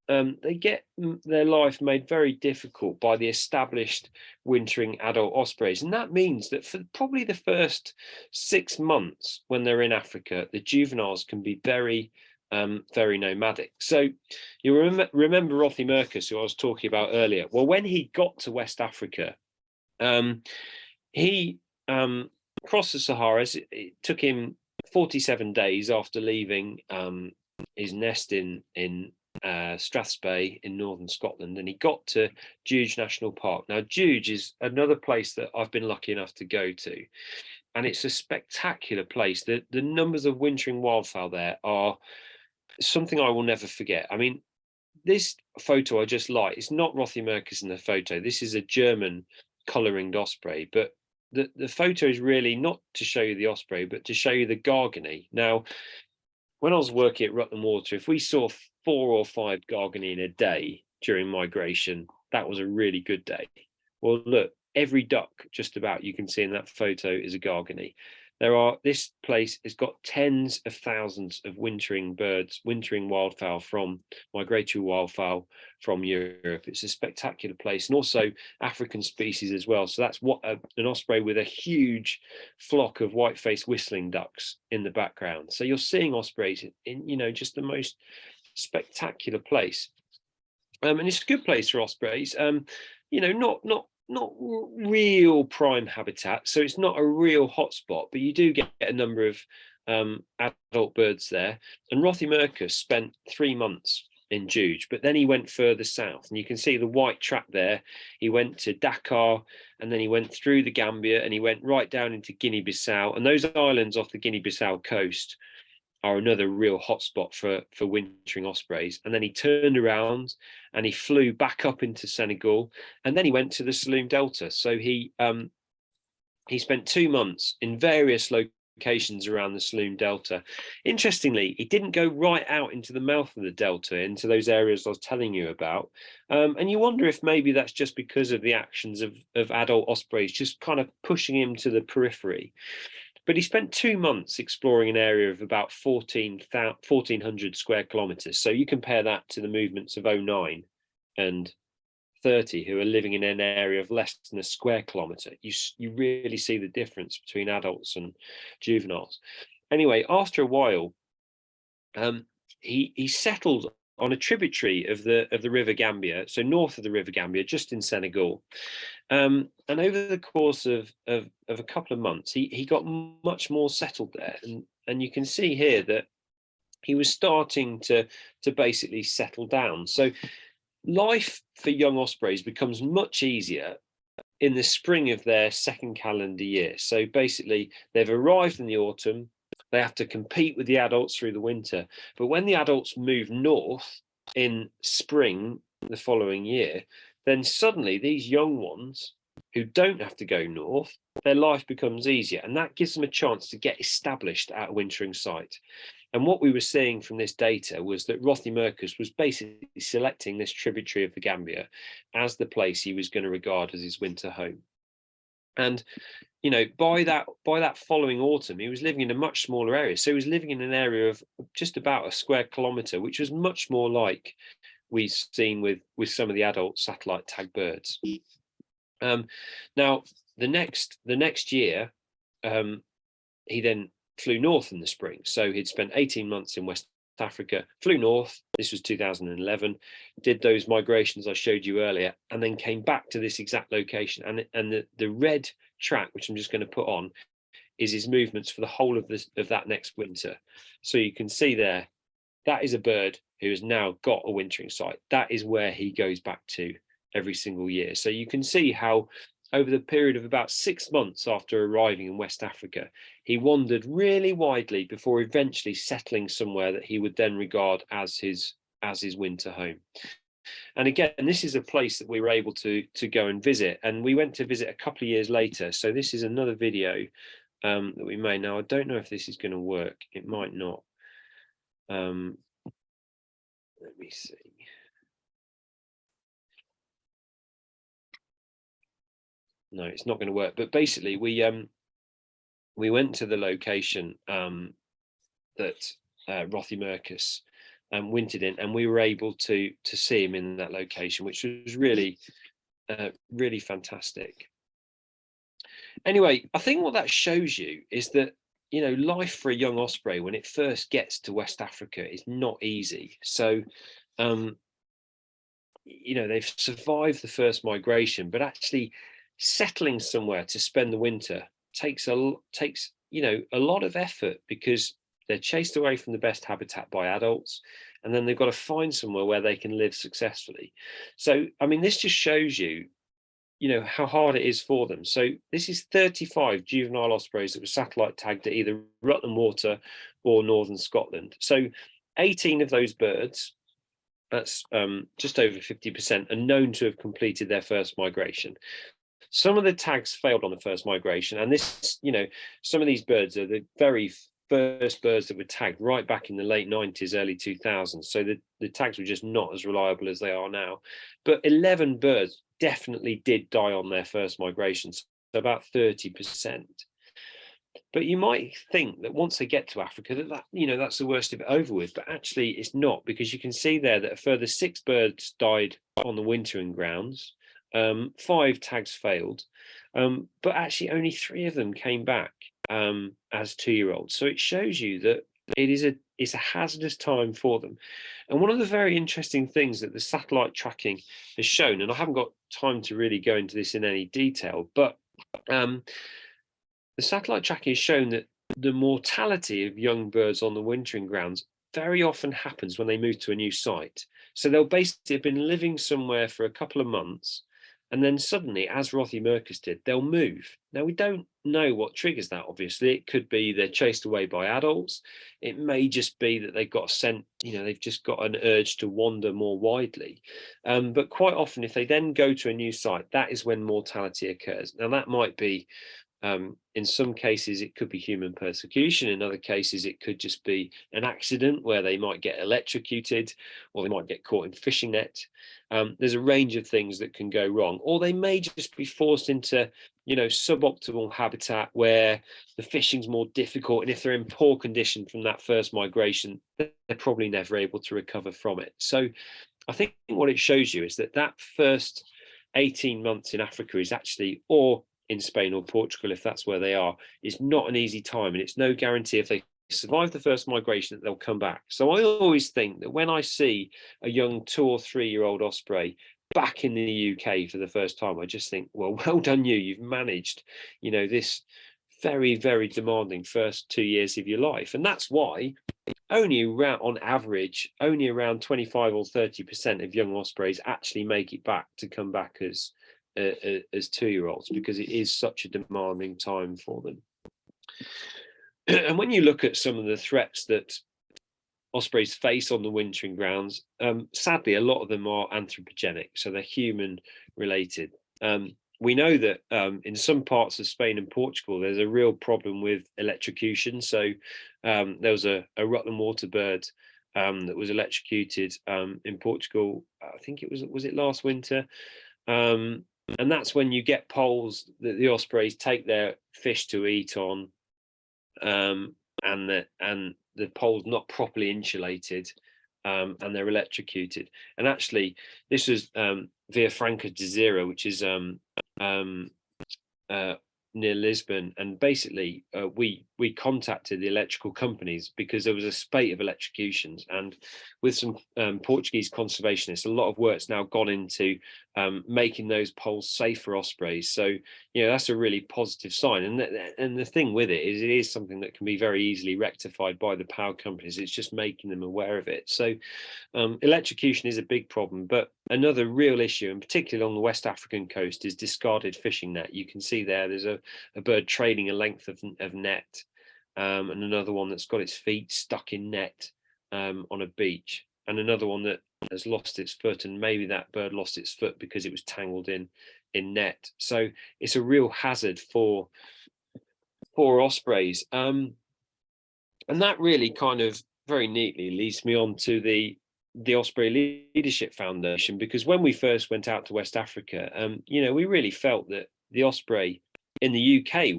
their life made very difficult by the established wintering adult ospreys. And that means that for probably the first 6 months when they're in Africa, the juveniles can be very, very nomadic. So you remember Rothymercus, who I was talking about earlier. Well, when he got to West Africa, he crossed the Sahara. It took him 47 days after leaving his nest in Strathspey in northern Scotland, and he got to Juge National Park. Now, Juge is another place that I've been lucky enough to go to, and it's a spectacular place. The numbers of wintering wildfowl there are something I will never forget. I mean, this photo I just like, it's not Rothymercus in the photo. This is a German colour-ringed osprey, but the photo is really not to show you the osprey, but to show you the gargany. Now, when I was working at Rutland Water, if we saw 4 or 5 gargany in a day during migration, that was a really good day. Well, look, every duck just about you can see in that photo is a gargany. This place has got tens of thousands of wintering birds, wintering wildfowl, from migratory wildfowl from Europe. It's a spectacular place, and also African species as well. So that's what an osprey with a huge flock of white-faced whistling ducks in the background. So you're seeing ospreys in just the most spectacular place, and it's a good place for ospreys. Not real prime habitat, so it's not a real hotspot, but you do get a number of adult birds there. And Rothymercus spent 3 months in Juge, but then he went further south, and you can see the white track there. He went to Dakar, and then he went through the Gambia, and he went right down into Guinea-Bissau, and those islands off the Guinea-Bissau coast are another real hotspot for wintering ospreys. And then he turned around and he flew back up into Senegal, and then he went to the Saloum Delta. So he spent 2 months in various locations around the Saloum Delta. Interestingly, he didn't go right out into the mouth of the Delta, into those areas I was telling you about. And you wonder if maybe that's just because of the actions of adult ospreys just kind of pushing him to the periphery. But he spent 2 months exploring an area of about 1,400 square kilometres. So you compare that to the movements of 09 and 30, who are living in an area of less than a square kilometre. You really see the difference between adults and juveniles. Anyway, after a while, he settled on a tributary of the River Gambia, so north of the River Gambia, just in Senegal. And over the course of a couple of months, he got much more settled there. And you can see here that he was starting to basically settle down. So life for young ospreys becomes much easier in the spring of their second calendar year. So basically, they've arrived in the autumn. They have to compete with the adults through the winter. But when the adults move north in spring the following year, then suddenly these young ones who don't have to go north, their life becomes easier. And that gives them a chance to get established at a wintering site. And what we were seeing from this data was that Rothymercus was basically selecting this tributary of the Gambia as the place he was going to regard as his winter home. And by that following autumn, he was living in a much smaller area. So he was living in an area of just about a square kilometre, which was much more like we've seen with some of the adult satellite tag birds. Now, the next year, he then flew north in the spring. So he'd spent 18 months in West Africa, flew north. This was 2011, did those migrations I showed you earlier, and then came back to this exact location. And the red track, which I'm just going to put on, is his movements for the whole of that next winter. So you can see there, that is a bird who has now got a wintering site. That is where he goes back to every single year. So you can see how over the period of about 6 months after arriving in West Africa, he wandered really widely before eventually settling somewhere that he would then regard as his winter home. And again, this is a place that we were able to go and visit, and we went to visit a couple of years later. So this is another video that we made. Now, I don't know if this is going to work. It might not. Let me see. No, it's not going to work. But basically, we went to the location that Rothymercus wintered in, and we were able to see him in that location, which was really really fantastic. Anyway, I think what that shows you is that life for a young osprey when it first gets to West Africa is not easy. So they've survived the first migration, but actually settling somewhere to spend the winter takes a lot of effort, because they're chased away from the best habitat by adults, and then they've got to find somewhere where they can live successfully. So I mean, this just shows you how hard it is for them. So this is 35 juvenile ospreys that were satellite tagged at either Rutland Water or Northern Scotland. So 18 of those birds, that's just over 50%, are known to have completed their first migration. Some of the tags failed on the first migration, and this, some of these birds are the very first birds that were tagged right back in the late 90s, early 2000s. So the tags were just not as reliable as they are now. But 11 birds definitely did die on their first migration, so about 30%. But you might think that once they get to Africa, that's the worst of it over with. But actually, it's not, because you can see there that a further 6 birds died on the wintering grounds. 5 tags failed, but actually only 3 of them came back as 2-year-olds. So it shows you that it it's a hazardous time for them. And one of the very interesting things that the satellite tracking has shown, and I haven't got time to really go into this in any detail, but the satellite tracking has shown that the mortality of young birds on the wintering grounds very often happens when they move to a new site. So they'll basically have been living somewhere for a couple of months, and then suddenly, as Rothymercus did, they'll move. Now, we don't know what triggers that, obviously. It could be they're chased away by adults. It may just be that they've got a scent, they've just got an urge to wander more widely. But quite often, if they then go to a new site, that is when mortality occurs. Now, that might be in some cases, it could be human persecution. In other cases, it could just be an accident where they might get electrocuted, or they might get caught in fishing net. There's a range of things that can go wrong, or they may just be forced into, suboptimal habitat where the fishing's more difficult. And if they're in poor condition from that first migration, they're probably never able to recover from it. So I think what it shows you is that first 18 months in Africa is actually, or in Spain or Portugal, if that's where they are, is not an easy time. And it's no guarantee if they survive the first migration that they'll come back. So I always think that when I see a young 2 or 3 year old osprey back in the UK for the first time, I just think, well done you. You've managed, this very, very demanding first 2 years of your life. And that's why on average, only around 25 or 30% of young ospreys actually make it back to come back as 2-year-olds, because it is such a demanding time for them. And when you look at some of the threats that ospreys face on the wintering grounds, sadly, a lot of them are anthropogenic, so they're human related. We know that in some parts of Spain and Portugal, there's a real problem with electrocution. So there was a Rutland water bird that was electrocuted in Portugal. I think was it last winter? And that's when you get poles that the ospreys take their fish to eat on, and the pole's not properly insulated, and they're electrocuted. And actually, this was Villafranca de Zero, which is near Lisbon, and basically we contacted the electrical companies because there was a spate of electrocutions, and with some Portuguese conservationists, a lot of work's now gone into making those poles safe for ospreys. So that's a really positive sign, and the thing with it is something that can be very easily rectified by the power companies. It's just making them aware of it. So electrocution is a big problem, but another real issue, and particularly along the West African coast, is discarded fishing net. You can see there's a bird trailing a length of net, and another one that's got its feet stuck in net on a beach, and another one that has lost its foot, and maybe that bird lost its foot because it was tangled in net. So it's a real hazard for ospreys, and that really kind of very neatly leads me on to the Osprey Leadership Foundation, because when we first went out to West Africa, we really felt that the osprey in the UK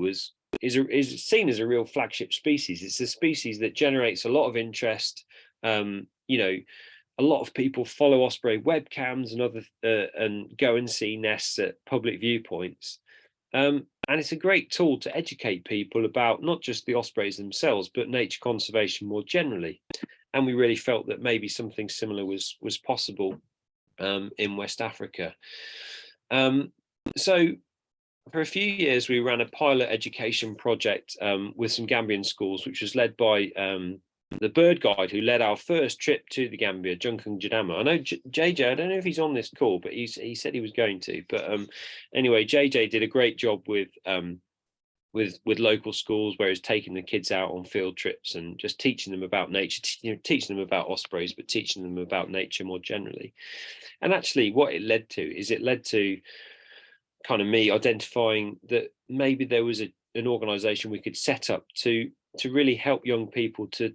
is seen as a real flagship species. It's a species that generates a lot of interest. A lot of people follow osprey webcams and go and see nests at public viewpoints. And it's a great tool to educate people about not just the ospreys themselves, but nature conservation more generally. And we really felt that maybe something similar was possible in West Africa. So for a few years, we ran a pilot education project with some Gambian schools, which was led by the bird guide who led our first trip to the Gambia, Junkung Jadama. I know JJ, I don't know if he's on this call, but he said he was going to. But anyway, JJ did a great job with local schools, where he's taking the kids out on field trips and just teaching them about nature, teaching them about ospreys, but teaching them about nature more generally. And actually what it led to kind of me identifying that maybe there was an organization we could set up to really help young people to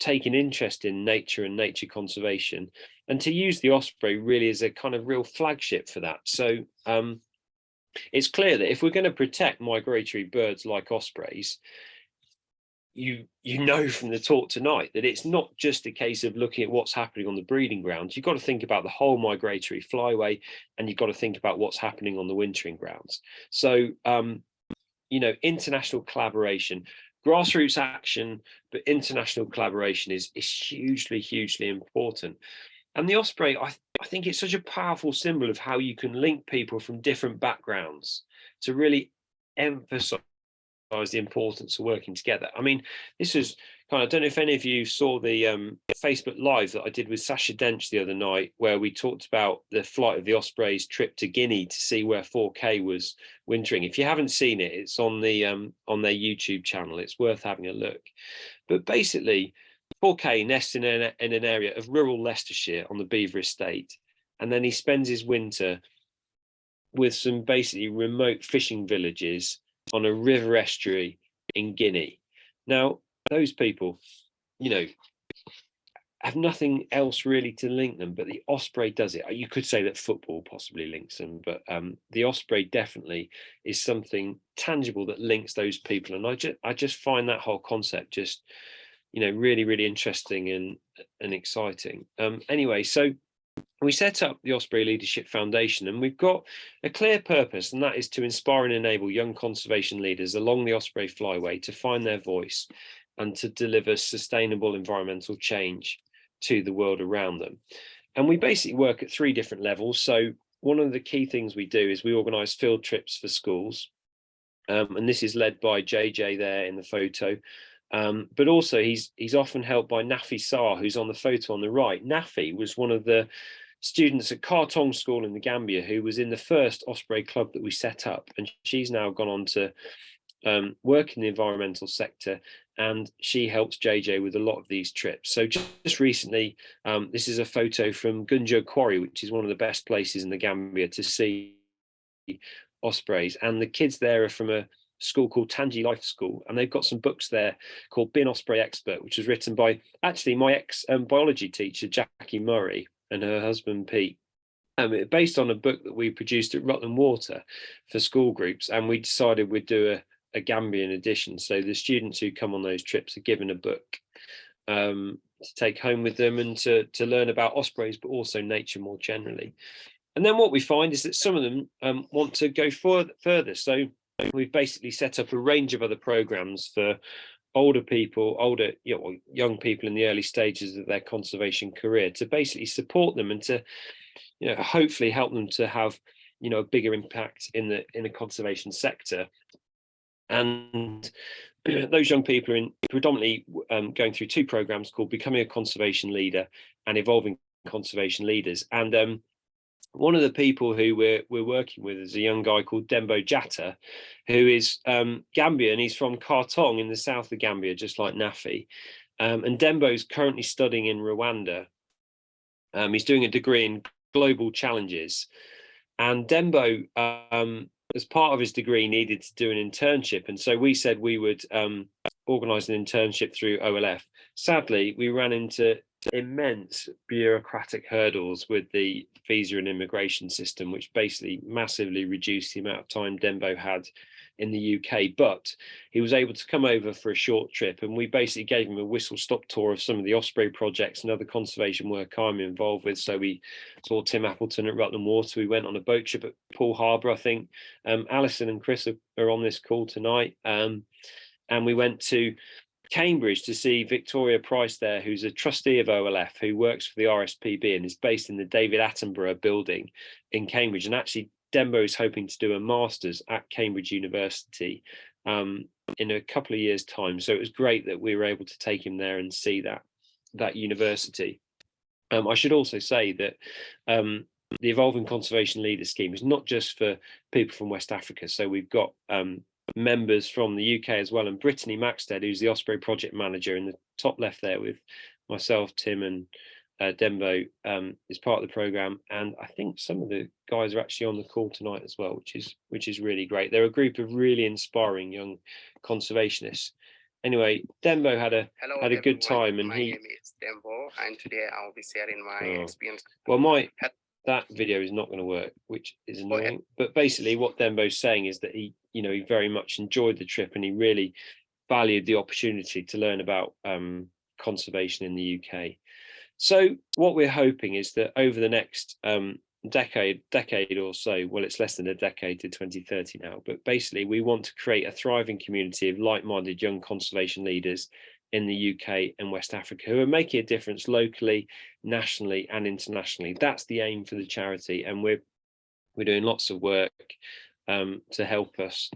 take an interest in nature and nature conservation, and to use the osprey really as a kind of real flagship for that. So it's clear that if we're going to protect migratory birds like ospreys, you know from the talk tonight that it's not just a case of looking at what's happening on the breeding grounds. You've got to think about the whole migratory flyway, and you've got to think about what's happening on the wintering grounds. So international collaboration, grassroots action, but international collaboration is hugely important. And the Osprey, I think it's such a powerful symbol of how you can link people from different backgrounds to really emphasize the importance of working together. I mean, this is kind of, I don't know if any of you saw the Facebook Live that I did with Sasha Dench the other night, where we talked about the flight of the Ospreys trip to Guinea to see where 4K was wintering. If you haven't seen it, it's on their YouTube channel. It's worth having a look. But basically, 4K nests in an area of rural Leicestershire on the Beaver Estate, and then he spends his winter with some basically remote fishing villages on a river estuary in Guinea. Now, those people, you know, have nothing else really to link them, but the Osprey does it. You could say that football possibly links them, but the Osprey definitely is something tangible that links those people. And I just find that whole concept just, you know, really interesting and exciting. Anyway, so we set up the Osprey Leadership Foundation, and we've got a clear purpose, and that is to inspire and enable young conservation leaders along the Osprey Flyway to find their voice and to deliver sustainable environmental change to the world around them. And we basically work at 3 different levels. So one of the key things we do is we organise field trips for schools, and this is led by JJ there in the photo. But also he's often helped by Nafi Sarr, who's on the photo on the right. Nafi was one of the students at Kartong School in the Gambia who was in the first Osprey club that we set up, and she's now gone on to work in the environmental sector, and she helps JJ with a lot of these trips. So just recently, this is a photo from Gunjo Quarry, which is one of the best places in the Gambia to see Ospreys, and the kids there are from a school called Tangi Life School, and they've got some books there called Be an Osprey Expert, which was written by actually my ex biology teacher Jackie Murray and her husband Pete, based on a book that we produced at Rutland Water for school groups, and we decided we'd do a Gambian edition. So the students who come on those trips are given a book to take home with them and to learn about ospreys, but also nature more generally. And then what we find is that some of them want to go further. So we've basically set up a range of other programs for older people, young people in the early stages of their conservation career, to basically support them and to, you know, hopefully help them to have, you know, a bigger impact in the conservation sector. And those young people are predominantly going through 2 programs called Becoming a Conservation Leader and Evolving Conservation Leaders. And one of the people who we're working with is a young guy called Dembo Jatta, who is Gambian. He's from Kartong in the south of Gambia, just like Nafi. And Dembo's currently studying in Rwanda. He's doing a degree in global challenges. And Dembo, as part of his degree, needed to do an internship. And so we said we would organise an internship through OLF. Sadly, we ran into immense bureaucratic hurdles with the visa and immigration system, which basically massively reduced the amount of time Dembo had in the UK. But he was able to come over for a short trip, and we basically gave him a whistle-stop tour of some of the Osprey projects and other conservation work I'm involved with. So we saw Tim Appleton at Rutland Water. We went on a boat trip at Poole Harbour. I think Alison and Chris are on this call tonight. And we went to Cambridge to see Victoria Price there, who's a trustee of OLF, who works for the RSPB and is based in the David Attenborough building in Cambridge. And actually, Dembo is hoping to do a master's at Cambridge University in a couple of years' time. So it was great that we were able to take him there and see that university. I should also say that the Evolving Conservation Leader Scheme is not just for people from West Africa. So we've got members from the UK as well, and Brittany Maxted, who's the Osprey project manager in the top left there with myself, Tim and Dembo, is part of the program, and I think some of the guys are actually on the call tonight as well, which is really great. They're a group of really inspiring young conservationists. Anyway, Dembo had a good time, and my name is Dembo, and today I'll be sharing my experience. Well, that video is not going to work, which is annoying. But basically, what Dembo's saying is that he very much enjoyed the trip, and he really valued the opportunity to learn about conservation in the UK. So what we're hoping is that over the next decade or so. Well, it's less than a decade to 2030 now, but basically we want to create a thriving community of like-minded young conservation leaders in the UK and West Africa who are making a difference locally, nationally and internationally. That's the aim for the charity, and we're doing lots of work to help us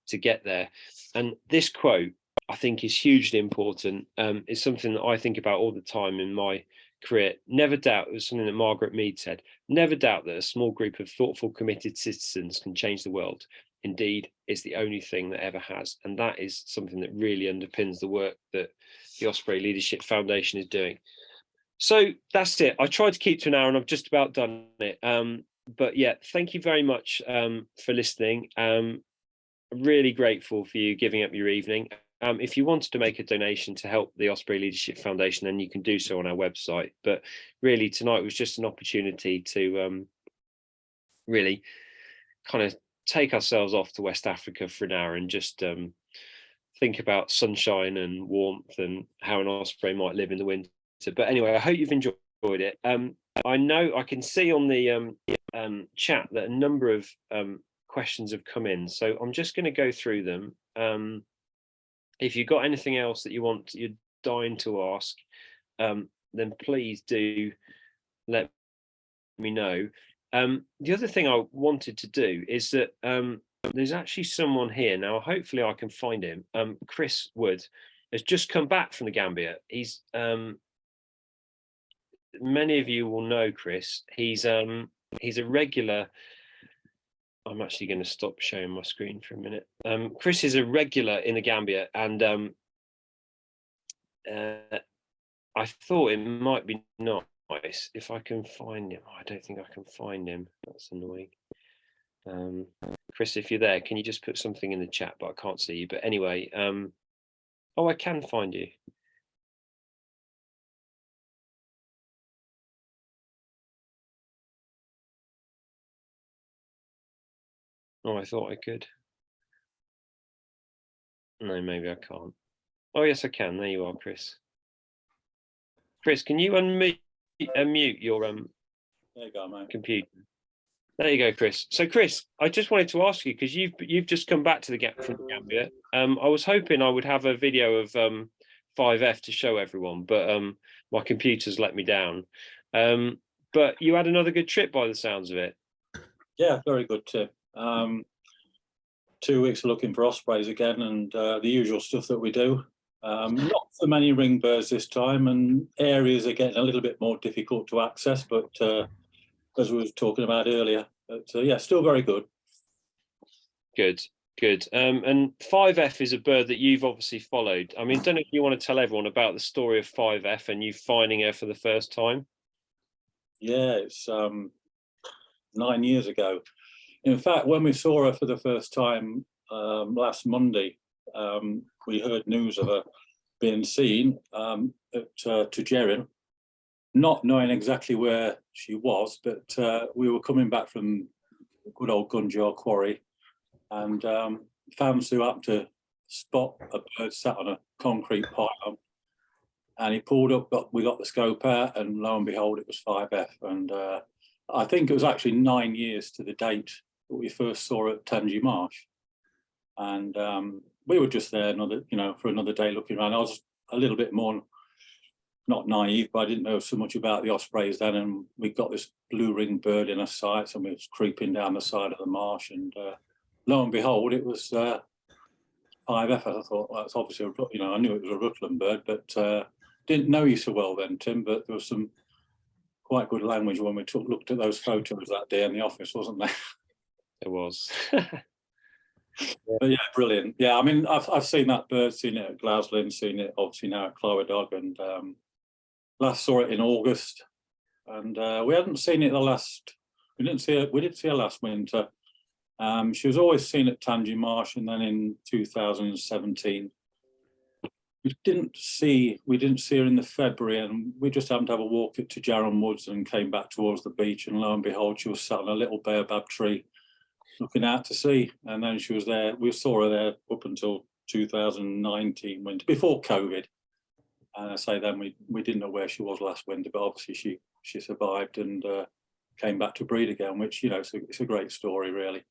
to get there. And this quote, I think, is hugely important. It's something that I think about all the time in my career. Never doubt, it was something that Margaret Mead said, never doubt that a small group of thoughtful, committed citizens can change the world. Indeed, it's the only thing that ever has. And that is something that really underpins the work that the Osprey Leadership Foundation is doing. So that's it. I tried to keep to an hour and I've just about done it. But yeah, thank you very much for listening. Really grateful for you giving up your evening. If you wanted to make a donation to help the Osprey Leadership Foundation, then you can do so on our website. But really, tonight was just an opportunity to really kind of take ourselves off to West Africa for an hour and just think about sunshine and warmth and how an osprey might live in the winter. But anyway, I hope you've enjoyed it. I know I can see on the chat that a number of questions have come in, so I'm just going to go through them. If you've got anything else that you're dying to ask, then please do let me know. The other thing I wanted to do is that there's actually someone here now. Hopefully I can find him. Chris Wood has just come back from the Gambia. He's many of you will know Chris. He's a regular. I'm actually going to stop sharing my screen for a minute. Chris is a regular in the Gambia, and I thought it might be nice if I can find him. Oh, I don't think I can find him. That's annoying. Chris, if you're there, can you just put something in the chat? But I can't see you. But anyway, oh, I can find you. Oh, I thought I could. No, maybe I can't. Oh, yes, I can. There you are, Chris. Chris, can you unmute your there you go, mate. computer? There you go, Chris. So, Chris, I just wanted to ask you, because you've just come back to from the Gambia. I was hoping I would have a video of 5F to show everyone, but my computer's let me down. But you had another good trip by the sounds of it. Yeah, very good trip. 2 weeks looking for ospreys again, and the usual stuff that we do. Not so many ring birds this time, and areas are getting a little bit more difficult to access, but as we were talking about earlier, but yeah, still very good. Good. And 5F is a bird that you've obviously followed. I mean, don't know if you want to tell everyone about the story of 5F and you finding her for the first time. Yeah, it's 9 years ago. In fact, when we saw her for the first time last Monday, we heard news of her being seen at Tujerin, not knowing exactly where she was, but we were coming back from good old Gunjar Quarry, and found Sue up to spot a bird sat on a concrete pylon, and he pulled up, we got the scope out, and lo and behold, it was 5F. And I think it was actually 9 years to the date that we first saw her at Tangi Marsh. And we were just there for another day looking around. I was a little bit more, not naive, but I didn't know so much about the ospreys then, and we got this blue-ringed bird in our sights, and we was creeping down the side of the marsh, and lo and behold, it was 5F. I thought, well, that's obviously I knew it was a Rutland bird, but didn't know you so well then, Tim. But there was some quite good language when we looked at those photos that day in the office, wasn't there? It was. But yeah, brilliant. Yeah, I mean, I've seen that bird, seen it at Glasgow, seen it obviously now at Clywedog, and last saw it in August, and we hadn't seen it we did see her last winter. She was always seen at Tangi Marsh, and then in 2017 we didn't see her in the February, and we just happened to have a walk to Jarram Woods and came back towards the beach, and lo and behold, she was sat on a little baobab tree looking out to sea. And then she was there. We saw her there up until 2019, before COVID. And I say then we didn't know where she was last winter, but obviously she survived, and came back to breed again, which, you know, it's a great story, really.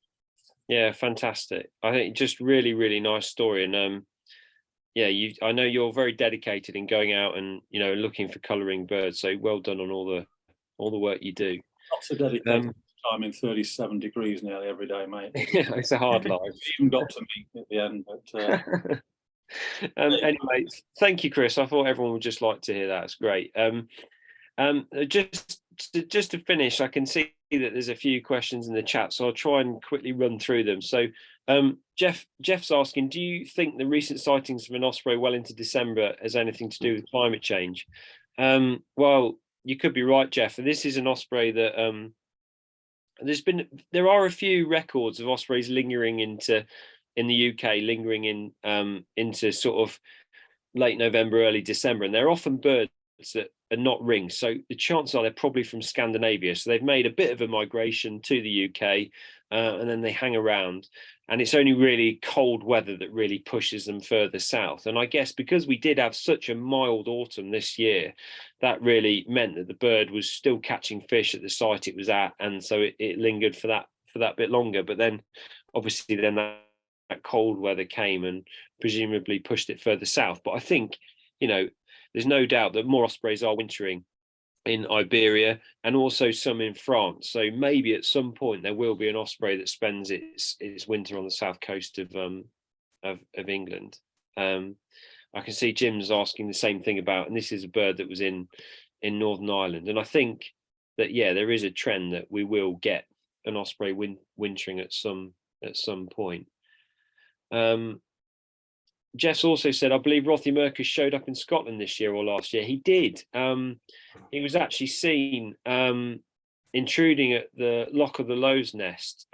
Yeah, fantastic. I think just really, really nice story. And yeah, I know you're very dedicated in going out and, you know, looking for colouring birds. So well done on all the work you do. Not so dedicated. I'm in 37 degrees nearly every day, mate. It's a hard life. It even got to me at the end, but anyway, thank you, Chris. I thought everyone would just like to hear that. It's great. Just to finish, I can see that there's a few questions in the chat, so I'll try and quickly run through them. So Jeff's asking, do you think the recent sightings of an osprey well into December has anything to do with climate change? Well, you could be right, Jeff. And this is an osprey that there are a few records of ospreys lingering in the UK, lingering into sort of late November, early December, and they're often birds that are not ringed. So the chances are they're probably from Scandinavia. So they've made a bit of a migration to the UK, and then they hang around. And it's only really cold weather that really pushes them further south. And I guess because we did have such a mild autumn this year, that really meant that the bird was still catching fish at the site it was at, and so it lingered for that bit longer. But then, obviously, then that cold weather came and presumably pushed it further south. But I think, you know, there's no doubt that more ospreys are wintering in Iberia and also some in France. So maybe at some point there will be an osprey that spends its winter on the south coast of England. I can see Jim's asking the same thing about, and this is a bird that was in Northern Ireland. And I think that, yeah, there is a trend that we will get an osprey wintering at some point. Jeff's also said, I believe Rothiemurcus showed up in Scotland this year or last year. He did. He was actually seen intruding at the Loch of the Lowes nest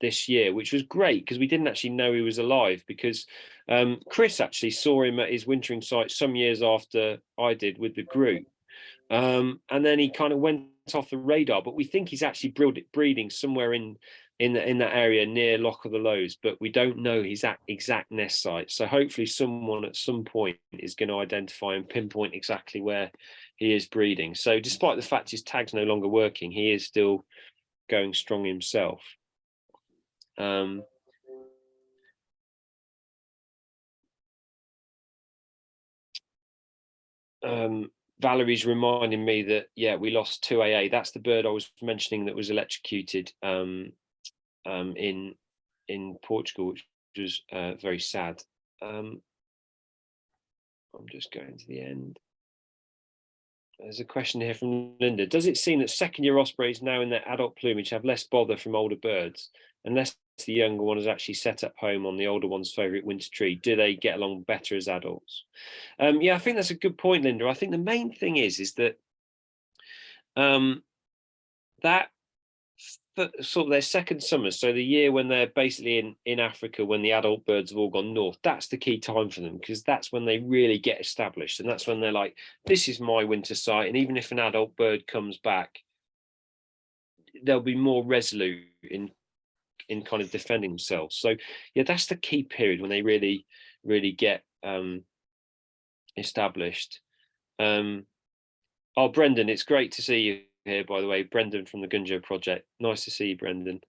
this year, which was great because we didn't actually know he was alive, because Chris actually saw him at his wintering site some years after I did with the group. And then he kind of went off the radar, but we think he's actually breeding somewhere in that area near Loch of the Lowes, but we don't know his exact nest site. So hopefully someone at some point is going to identify and pinpoint exactly where he is breeding. So despite the fact his tag's no longer working, he is still going strong himself. Valerie's reminding me that, yeah, we lost 2AA. That's the bird I was mentioning that was electrocuted in Portugal, which was very sad. I'm just going to the end. There's a question here from Linda. Does it seem that second-year ospreys now in their adult plumage have less bother from older birds, unless the younger one has actually set up home on the older one's favourite winter tree? Do they get along better as adults? Yeah, I think that's a good point, Linda. I think the main thing is that that sort of their second summer, so the year when they're basically in Africa, when the adult birds have all gone north, that's the key time for them, because that's when they really get established, and that's when they're like, this is my winter site. And even if an adult bird comes back, they'll be more resolute in kind of defending themselves. So yeah, that's the key period when they really get established. Oh, Brendan, it's great to see you here, by the way. Brendan from the Gunjo Project. Nice to see you, Brendan.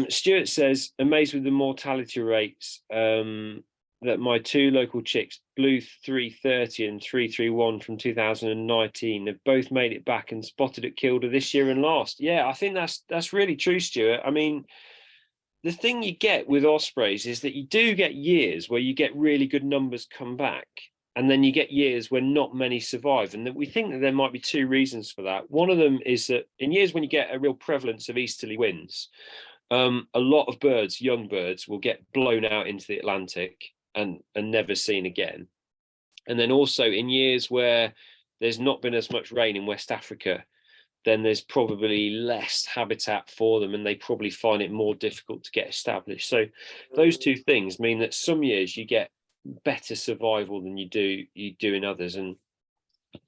Stuart says, amazed with the mortality rates that my two local chicks, Blue 330 and 331 from 2019, have both made it back and spotted at Kilda this year and last. Yeah, I think that's really true, Stuart. I mean, the thing you get with ospreys is that you do get years where you get really good numbers come back, and then you get years where not many survive. And that we think that there might be two reasons for that. One of them is that in years when you get a real prevalence of easterly winds, a lot of birds, young birds, will get blown out into the Atlantic and never seen again. And then also in years where there's not been as much rain in West Africa, then there's probably less habitat for them, and they probably find it more difficult to get established. So those two things mean that some years you get better survival than you do in others. And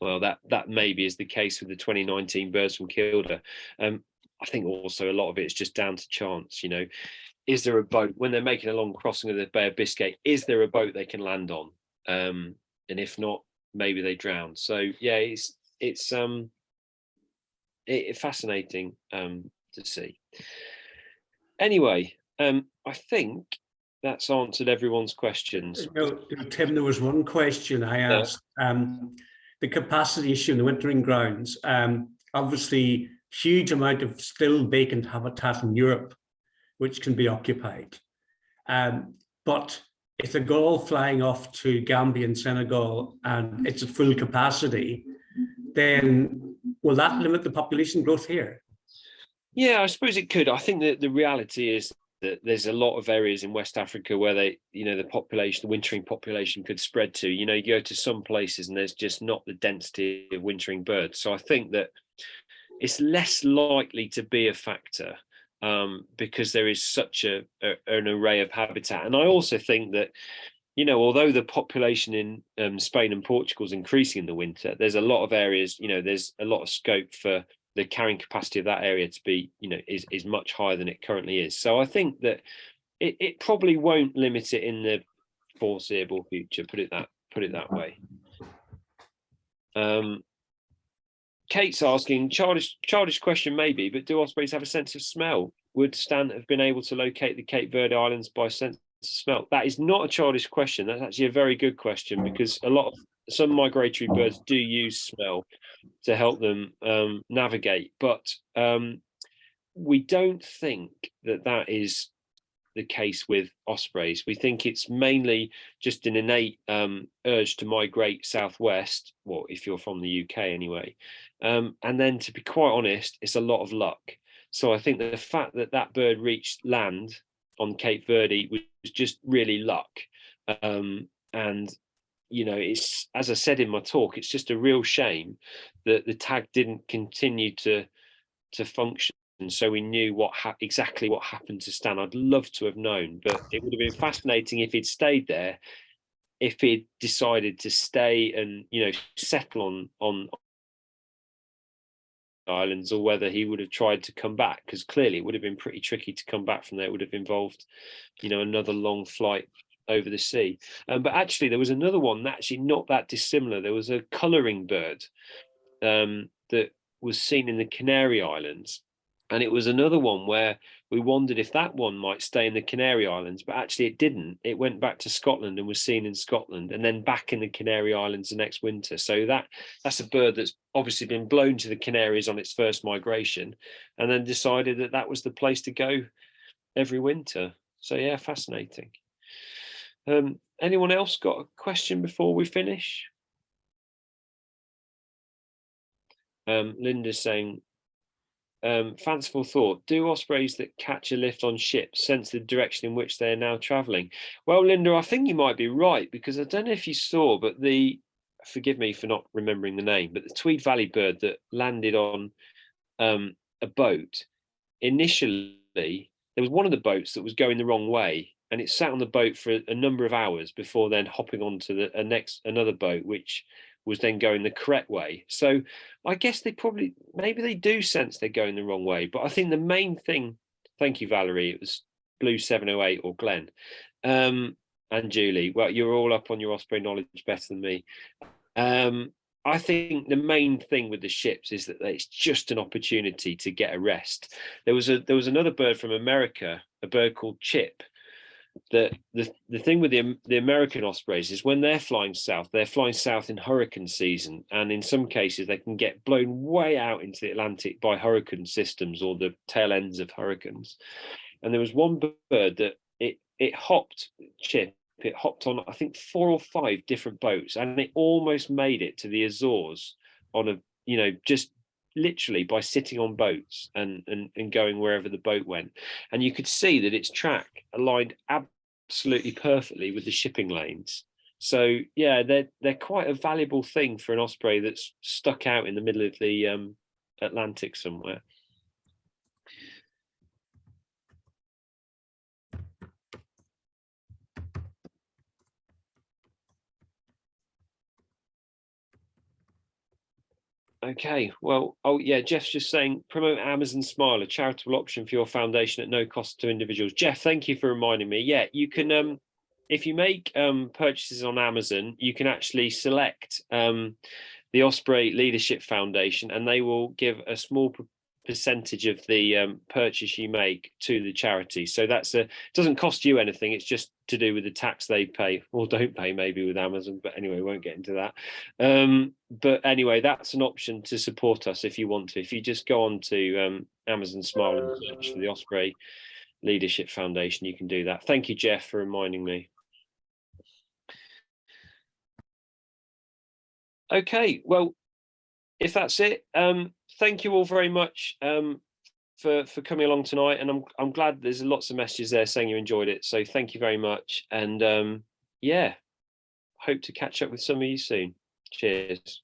well, that maybe is the case with the 2019 birds from Kilda. I think also a lot of it is just down to chance. You know, is there a boat when they're making a long crossing of the Bay of Biscay? Is there a boat they can land on? And if not, maybe they drown. So yeah, it's fascinating to see. Anyway, I think that's answered everyone's questions. No, Tim, there was one question I asked. The capacity issue in the wintering grounds. Obviously, huge amount of still vacant habitat in Europe, which can be occupied. But if the gull flying off to Gambia and Senegal and it's at full capacity, then will that limit the population growth here? Yeah, I suppose it could. I think that the reality is that there's a lot of areas in West Africa where the wintering population could spread to. You go to some places and there's just not the density of wintering birds. So I think that it's less likely to be a factor because there is such an array of habitat. And I also think that, although the population in Spain and Portugal is increasing in the winter, there's a lot of areas, there's a lot of scope for the carrying capacity of that area to be, is much higher than it currently is. So I think that it probably won't limit it in the foreseeable future. Put it that way. Kate's asking, childish question maybe, but do ospreys have a sense of smell? Would Stan have been able to locate the Cape Verde Islands by sense of smell? That is not a childish question. That's actually a very good question, because some migratory birds do use smell to help them navigate, but we don't think that is the case with ospreys. We think it's mainly just an innate urge to migrate southwest, well, if you're from the UK anyway, and then, to be quite honest, it's a lot of luck. So I think the fact that bird reached land on Cape Verde was just really luck, and it's, as I said in my talk, it's just a real shame that the tag didn't continue to function, so we knew exactly what happened to Stan. I'd love to have known, but it would have been fascinating if he'd stayed there, if he'd decided to stay and settle on islands, or whether he would have tried to come back, because clearly it would have been pretty tricky to come back from there. It would have involved another long flight over the sea. But actually there was another one actually not that dissimilar. There was a colouring bird that was seen in the Canary Islands, and it was another one where we wondered if that one might stay in the Canary Islands, but actually it didn't. It went back to Scotland and was seen in Scotland, and then back in the Canary Islands the next winter. So that's a bird that's obviously been blown to the Canaries on its first migration, and then decided that was the place to go every winter. So yeah, fascinating. Anyone else got a question before we finish? Linda's saying, fanciful thought, do ospreys that catch a lift on ships sense the direction in which they are now traveling? Well, Linda, I think you might be right, because I don't know if you saw, but forgive me for not remembering the name, but the Tweed Valley bird that landed on a boat, initially there was one of the boats that was going the wrong way, and it sat on the boat for a number of hours before then hopping onto another boat, which was then going the correct way. So I guess maybe they do sense they're going the wrong way. But I think the main thing, thank you, Valerie, it was Blue 708 or Glenn, and Julie. Well, you're all up on your osprey knowledge better than me. I think the main thing with the ships is that it's just an opportunity to get a rest. There was another bird from America, a bird called Chip. The thing with the American ospreys is when they're flying south in hurricane season, and in some cases they can get blown way out into the Atlantic by hurricane systems or the tail ends of hurricanes. And there was one bird that it hopped on, I think, 4 or 5 different boats, and it almost made it to the Azores on just literally by sitting on boats and going wherever the boat went. And you could see that its track aligned absolutely perfectly with the shipping lanes. So yeah, they're quite a valuable thing for an osprey that's stuck out in the middle of the Atlantic somewhere. Okay, well, Jeff's just saying, promote Amazon Smile, a charitable option for your foundation at no cost to individuals. Jeff, thank you for reminding me. Yeah, you can if you make purchases on Amazon, you can actually select the Osprey Leadership Foundation, and they will give a small percentage of the purchase you make to the charity. So it doesn't cost you anything. It's just to do with the tax they pay or don't pay, maybe, with Amazon. But anyway, won't get into that. But anyway, that's an option to support us if you want to. If you just go on to Amazon Smile and search for the Osprey Leadership Foundation, you can do that. Thank you, Jeff, for reminding me. Okay, well, if that's it, thank you all very much for coming along tonight, and I'm glad there's lots of messages there saying you enjoyed it. So thank you very much, and yeah, hope to catch up with some of you soon. Cheers.